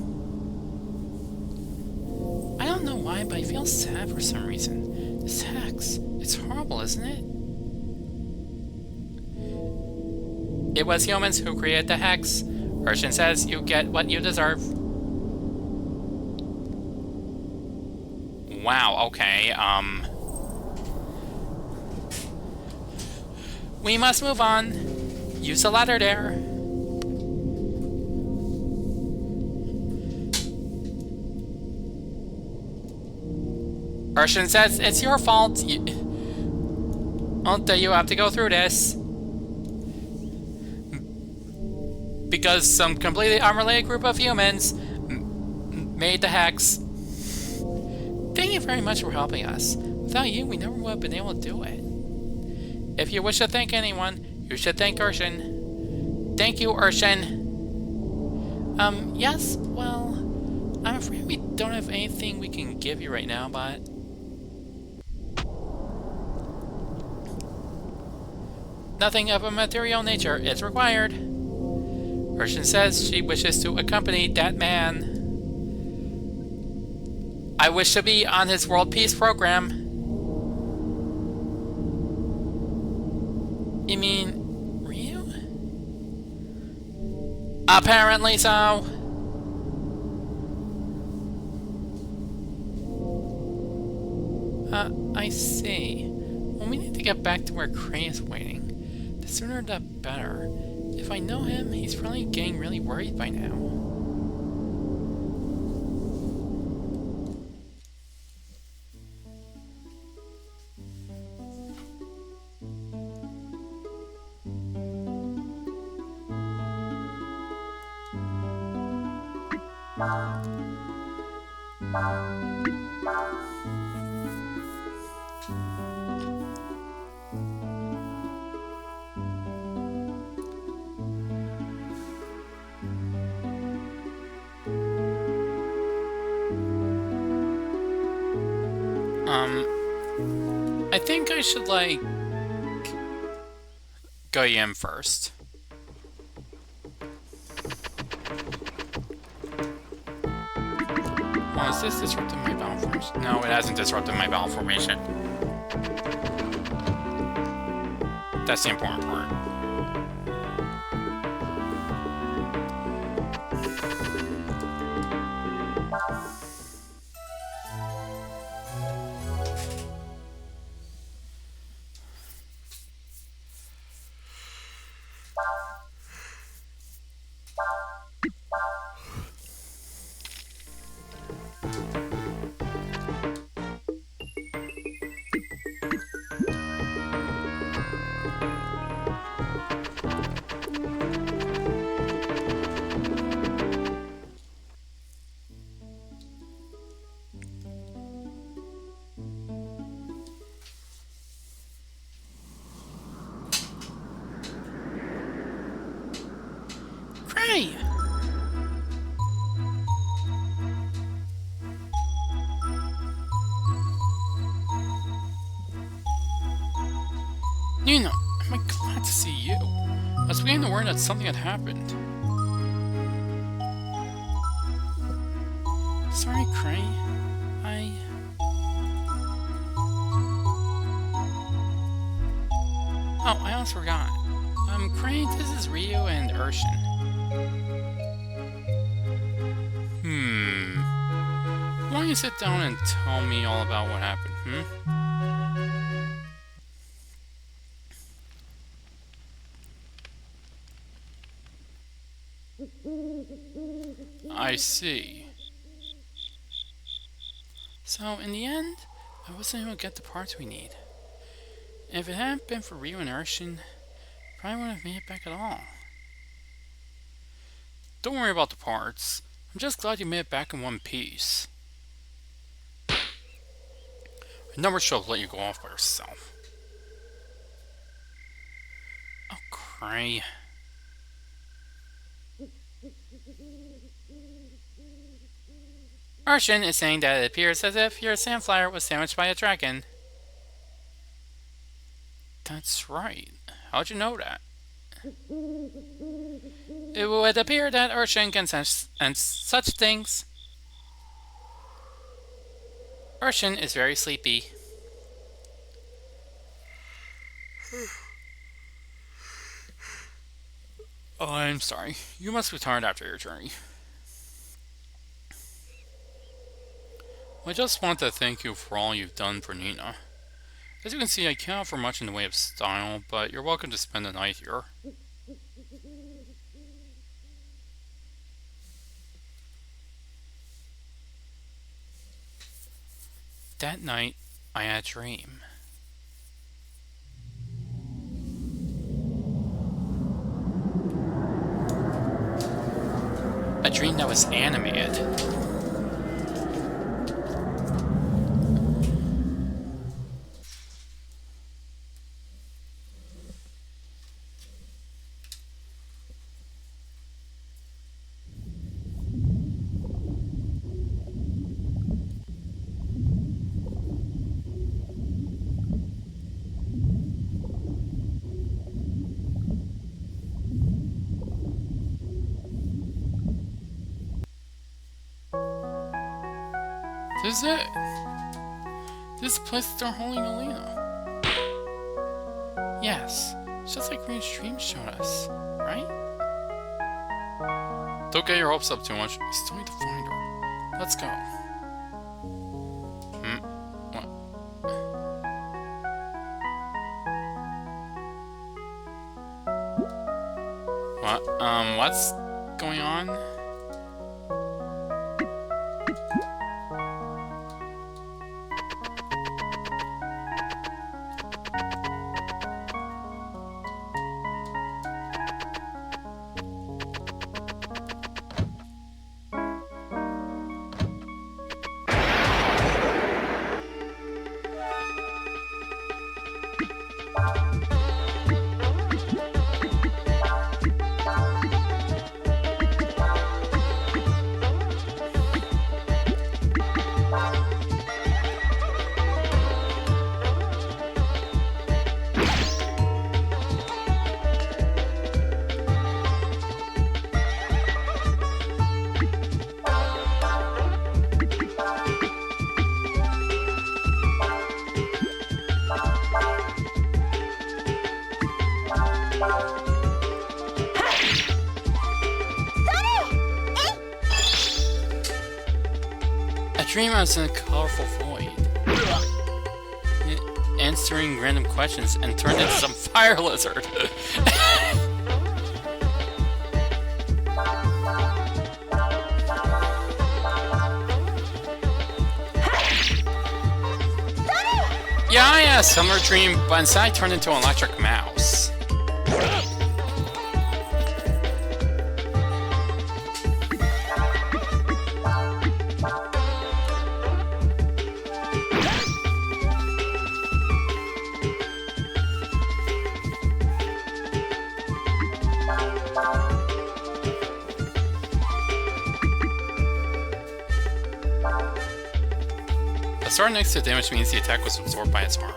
I don't know why, but I feel sad for some reason. This hex, it's horrible, isn't it? It was humans who created the hex. Urshan says you get what you deserve. Wow, okay, we must move on. Use the ladder there. Urshan says it's your fault. That you have to go through this. Because some completely unrelated group of humans made the hex. Thank you very much for helping us. Without you, we never would have been able to do it. If you wish to thank anyone, you should thank Urshan. Thank you, Urshan. Yes, well, I'm afraid we don't have anything we can give you right now, but... nothing of a material nature is required. Urshan says she wishes to accompany that man. I wish to be on his world peace program. You mean Ryu? Apparently so. I see. Well, we need to get back to where Crane is waiting. The sooner the better. If I know him, he's probably getting really worried by now. I think I should, like, go in first. Oh, is this disrupting my battle formation? No, it hasn't disrupted my battle formation. That's the important part. Cray! Nina, I'm glad to see you. I was beginning to worry that something had happened. Sorry, Cray. Oh, I almost forgot. Cray, this is Ryu and Urshan. Why don't you sit down and tell me all about what happened, I see. So, in the end, I wasn't able to get the parts we need. And if it hadn't been for Ryu and Urshan, probably wouldn't have made it back at all. Don't worry about the parts. I'm just glad you made it back in one piece. I never should have let you go off by yourself. Oh, Cray. Urshan is saying that it appears as if your sandflower was sandwiched by a dragon. That's right. How'd you know that? It would appear that Urshan can sense and such things. Urshan is very sleepy. Oh, I'm sorry. You must be tired after your journey. I just want to thank you for all you've done for Nina. As you can see, I can't offer much in the way of style, but you're welcome to spend the night here. That night, I had a dream. A dream that was animated. This is it. This is the place that they're holding Alina. Yes, just like Ryu's dream showed us, right? Don't get your hopes up too much. We still need to find her. Let's go. What? What? What's going on? Dream I was in a colorful void, answering random questions, and turned into some fire lizard. Yeah, I had a similar dream, but instead I turned into an electric mouse. star next to damage means the attack was absorbed by its armor.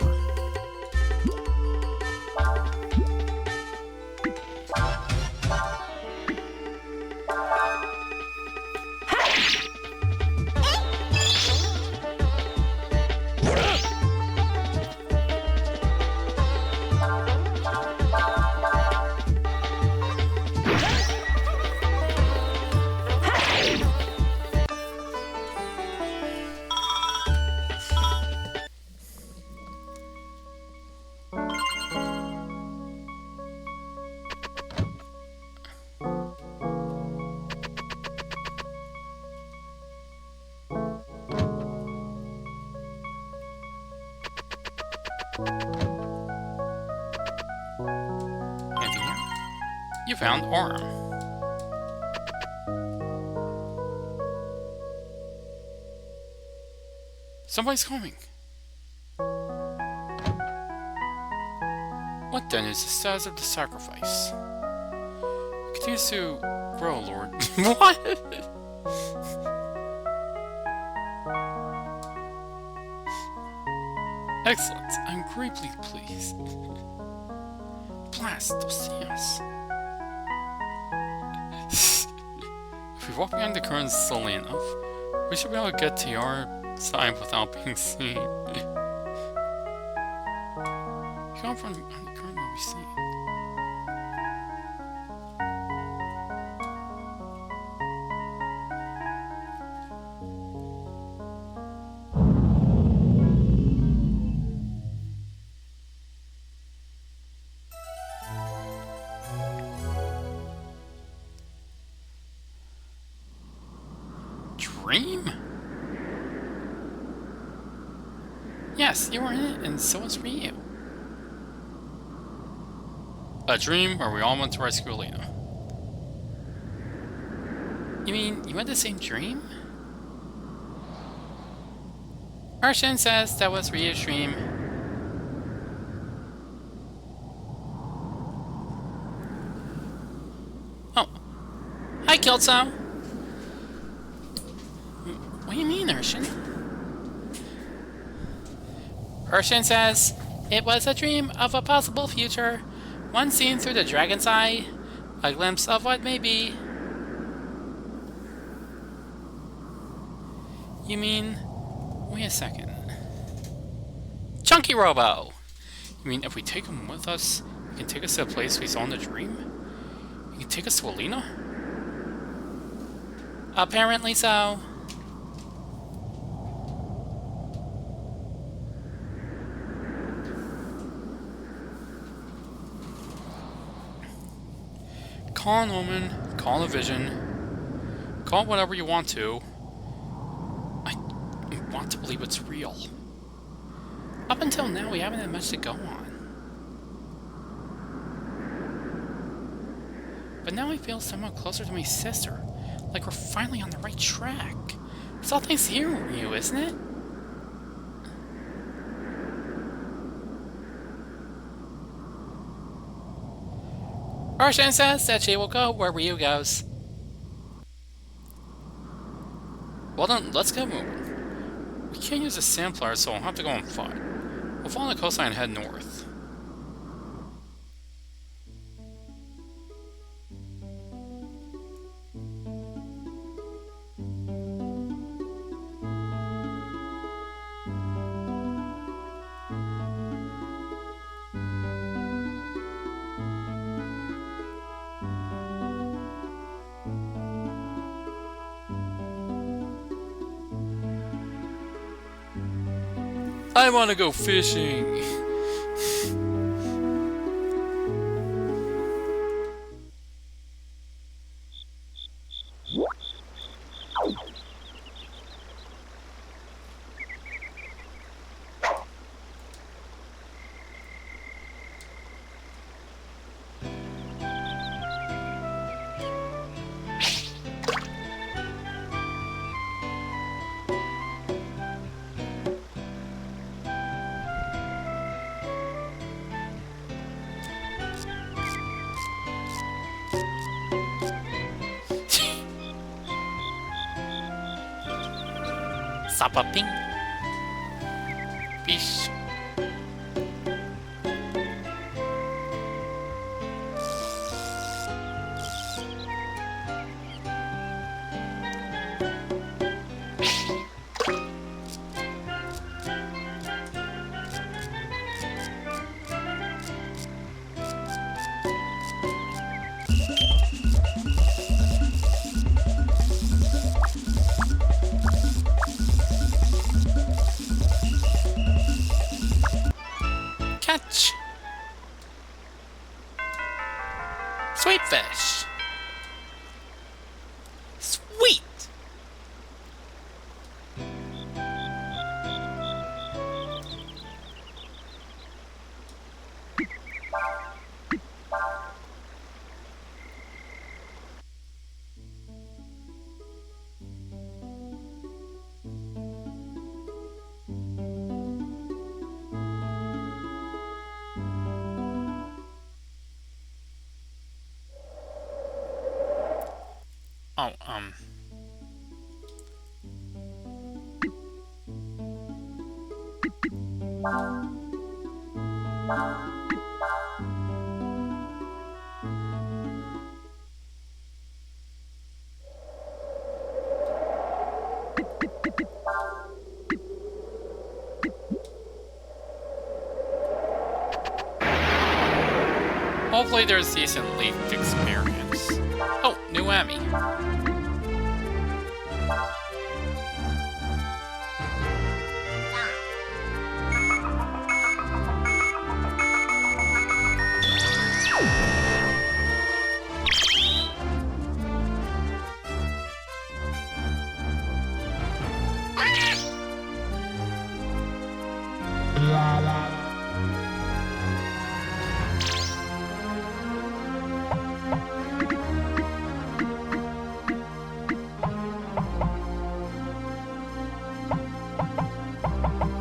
Anything here? You found Orm. Somebody's coming. What then is the status of the sacrifice? It continues to grow, Lord. What? Excellent. I'm greatly pleased. Blast, they'll see us. If we walk behind the current slowly enough, we should be able to get to your side without being seen. Come from behind the current will be seen. Dream? Yes, you were in it, and so was Ryu. A dream where we all went to rescue Alina. You mean, you had the same dream? Arshin says that was Ryu's dream. Oh. Hi, Kelso. What do you mean, Urshan? Urshan says, it was a dream of a possible future, one seen through the dragon's eye, a glimpse of what may be. You mean, wait a second. Chunky Robo! You mean if we take him with us, he can take us to the place we saw in the dream? He can take us to Alina? Apparently so. Call an omen, call a vision, call it whatever you want to. I want to believe it's real. Up until now, we haven't had much to go on. But now I feel somewhat closer to my sister, like we're finally on the right track. It's all thanks to you, isn't it? Arshan says that she will go where Ryu goes. Well then, let's get moving. We can't use a sampler, so we'll have to go on foot. We'll follow the coastline and head north. I want to go fishing. Sapaping. Peace. Catch! Sweet fish! Sweet! Oh, hopefully there's decent leaf experience. Oh, new Emmy.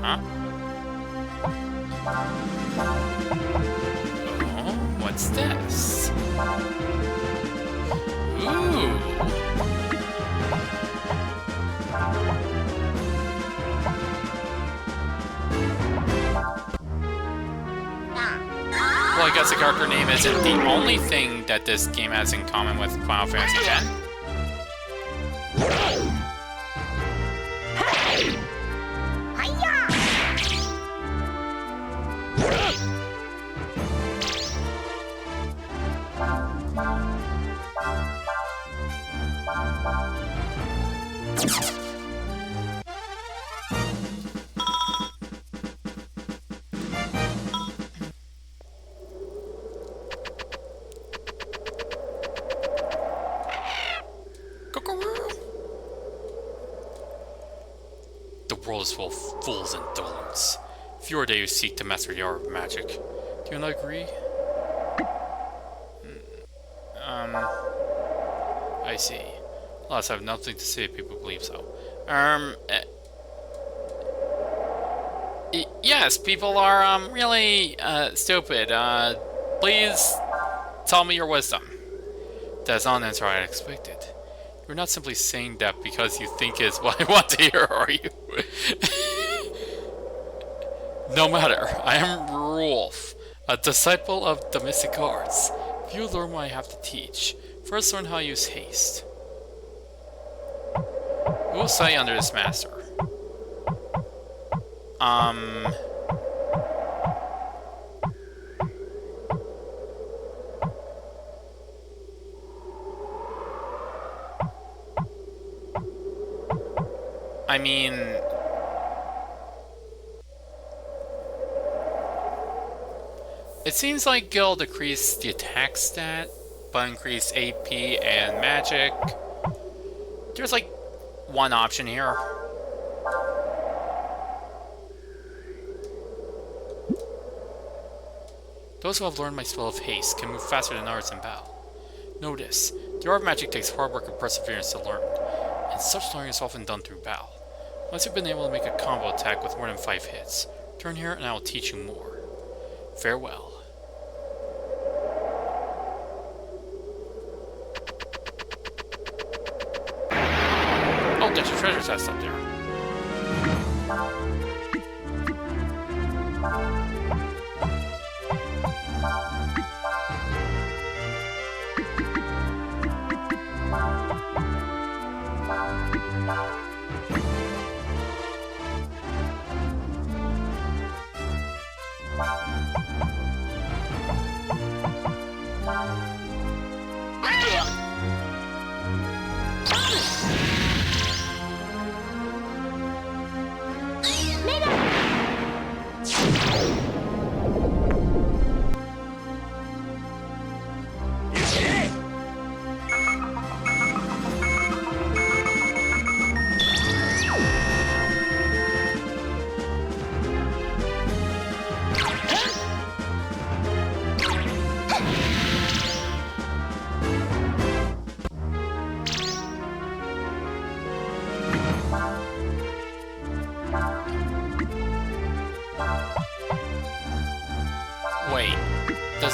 Huh? Oh, what's this? Ooh. Well, I guess the character name isn't the only thing that this game has in common with Final Fantasy X. The world is full of fools and dullards. Few are they who seek to master the art of magic. Do you not agree? I see. Alas, I have nothing to say if people believe so. Yes, people are, really, stupid. Please tell me your wisdom. That's not an answer I expected. You're not simply saying that because you think it's what I want to hear, are you? No matter, I am Rolf, a disciple of the mystic arts. If you learn what I have to teach, first learn how to use haste. Who will study under this master? I mean... It seems like Gil decreased the attack stat, but increased AP and magic. There's like one option here. Those who have learned my spell of haste can move faster than others in battle. Notice, the art of magic takes hard work and perseverance to learn, and such learning is often done through battle. Once you've been able to make a combo attack with more than 5 hits, turn here and I will teach you more. Farewell. Oh, there's a treasure chest up there.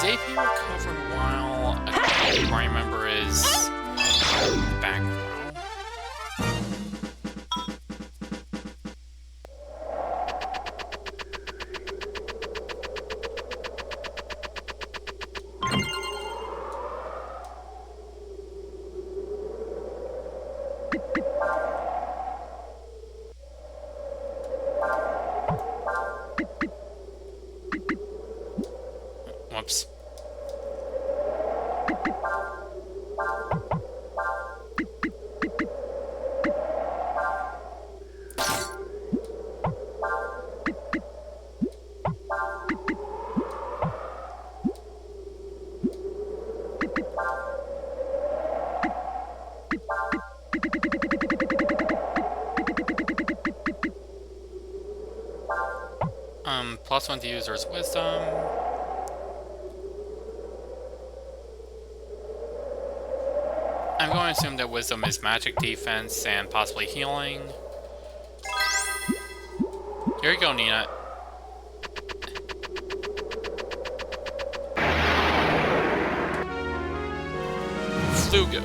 Does AP recover while a party member is back row? Whoops. +1 to user's wisdom. I'm going to assume that wisdom is magic defense and possibly healing. Here you go, Nina. Flugo.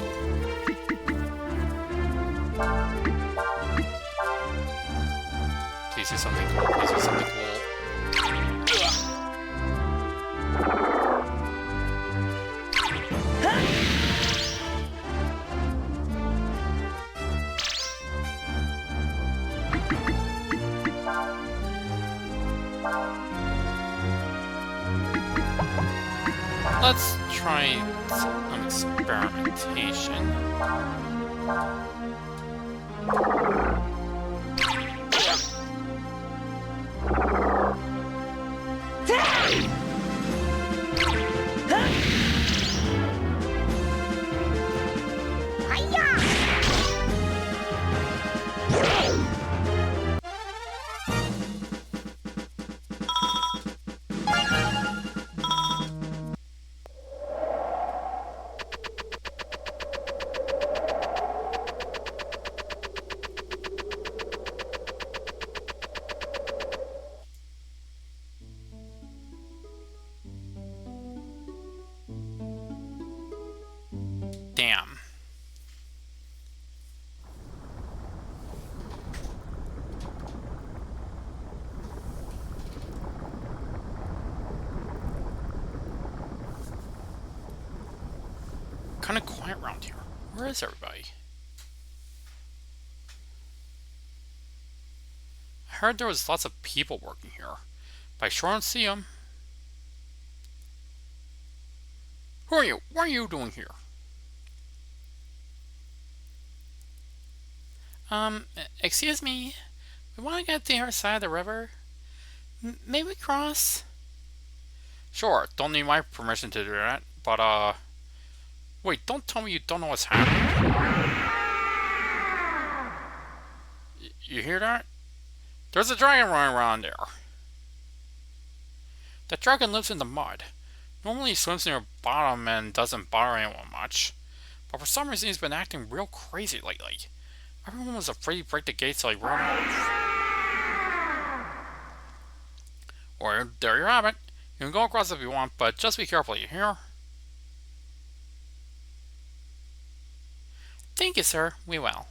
Please do something cool. Please do something cool. Let's try some experimentation. Damn. Kind of quiet around here. Where is everybody? I heard there was lots of people working here, but I sure don't see them. Who are you? What are you doing here? Excuse me. We want to get to the other side of the river. May we cross? Sure, don't need my permission to do that, but, wait, don't tell me you don't know what's happening. You hear that? There's a dragon running around there. That dragon lives in the mud. Normally he swims near the bottom and doesn't bother anyone much. But for some reason he's been acting real crazy lately. Everyone was afraid he'd break the gates so he ran off. Or there you have it. You can go across if you want, but just be careful, you hear? Thank you, sir. We will.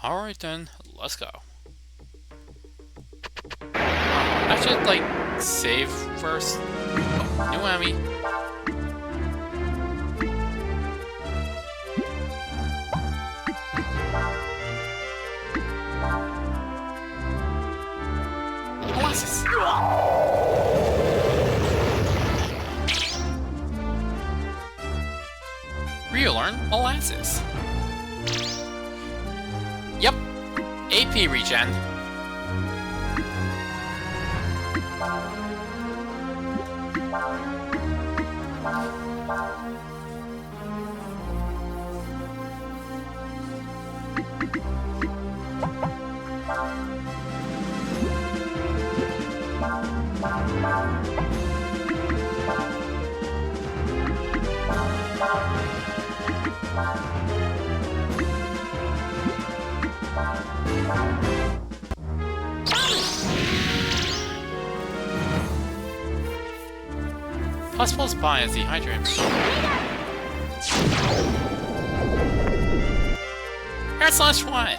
Alright then, let's go. I should, like, save first. Oh, new enemy. Molasses. Relearn molasses. Yep. AP regen. Possible spy is dehydrated. Here's last one!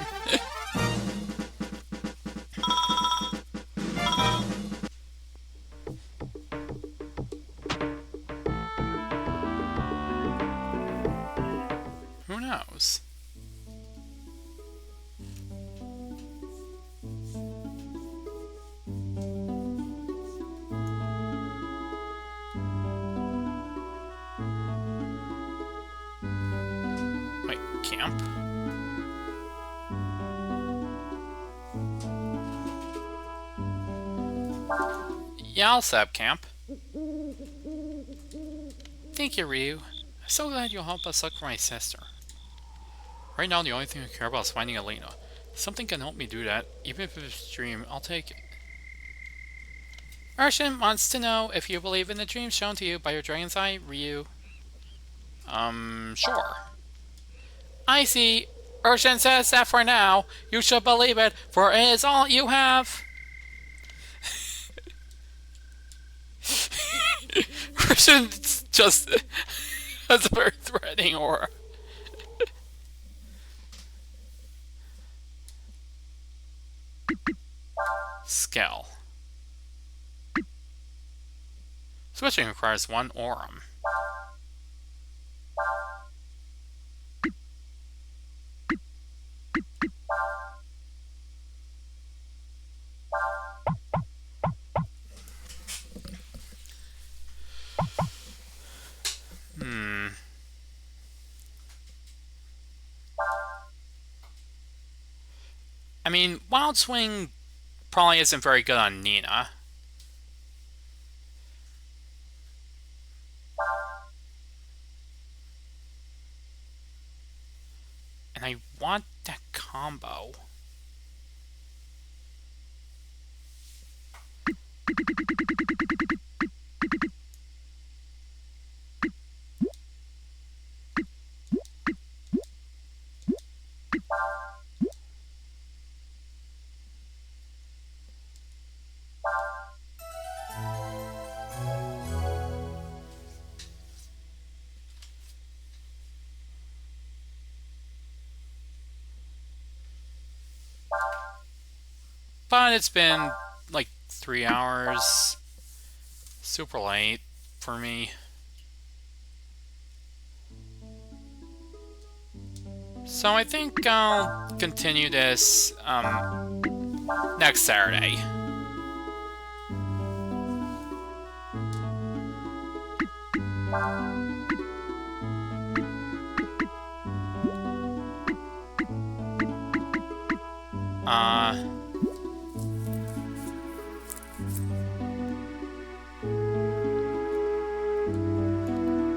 Who knows? Wait, camp? Yeah, I'll set up camp. Thank you, Ryu. I'm so glad you'll help us look for my sister. Right now, the only thing I care about is finding Elena. If something can help me do that, even if it's a dream, I'll take it. Urshan wants to know if you believe in the dream shown to you by your dragon's eye, Ryu. Sure. I see. Urshan says that for now, you should believe it, for it is all you have. Urshan just has a very threatening aura. Scale. Switching requires one Aurum. I mean, Wild Swing probably isn't very good on Nina. And I want that combo. But it's been like 3 hours. Super late for me. So I think I'll continue this next Saturday.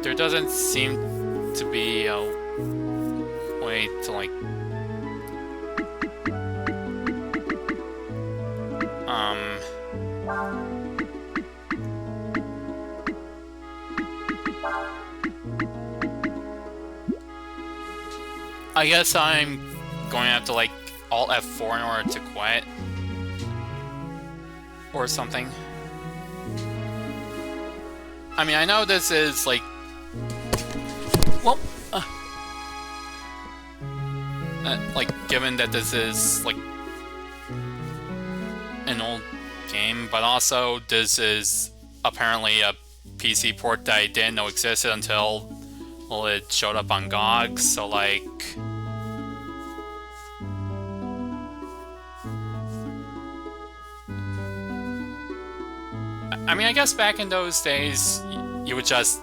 There doesn't seem to be a way to, like, I guess I'm going to have to, like, Alt F4 in order to quit. Or something. I mean, I know this is, like... Well, like, given that this is, like, an old game, but also this is apparently a PC port that I didn't know existed until, well, it showed up on GOG, so, like... I mean, I guess back in those days, you would just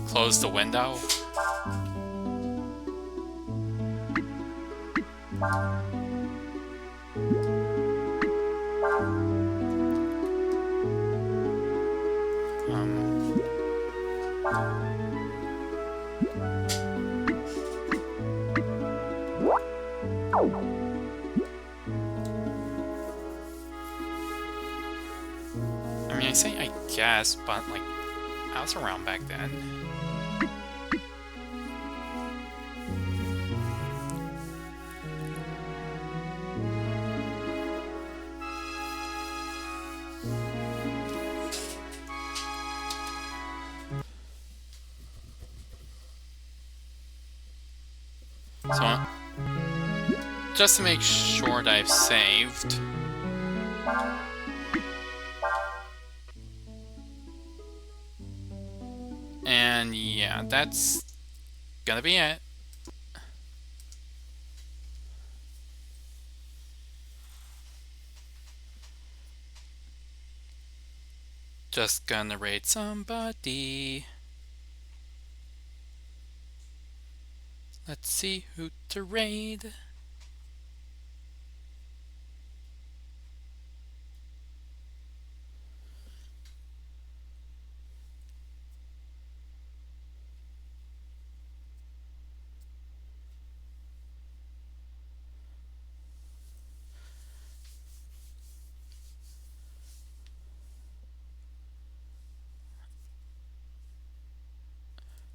close the window. I mean, I say I guess, but, like, I was around back then. So, just to make sure that I've saved. And yeah, that's gonna be it. Just gonna raid somebody. Let's see who to raid.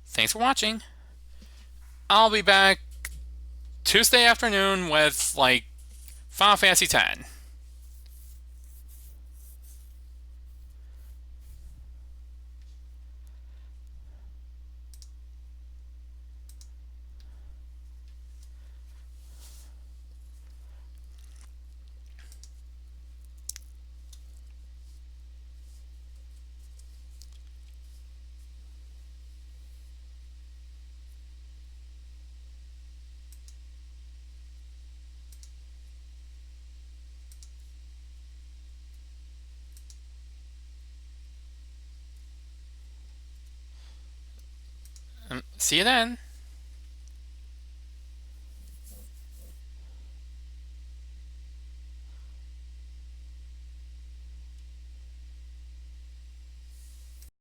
Thanks for watching. I'll be back Tuesday afternoon with, like, Final Fantasy X. See you then.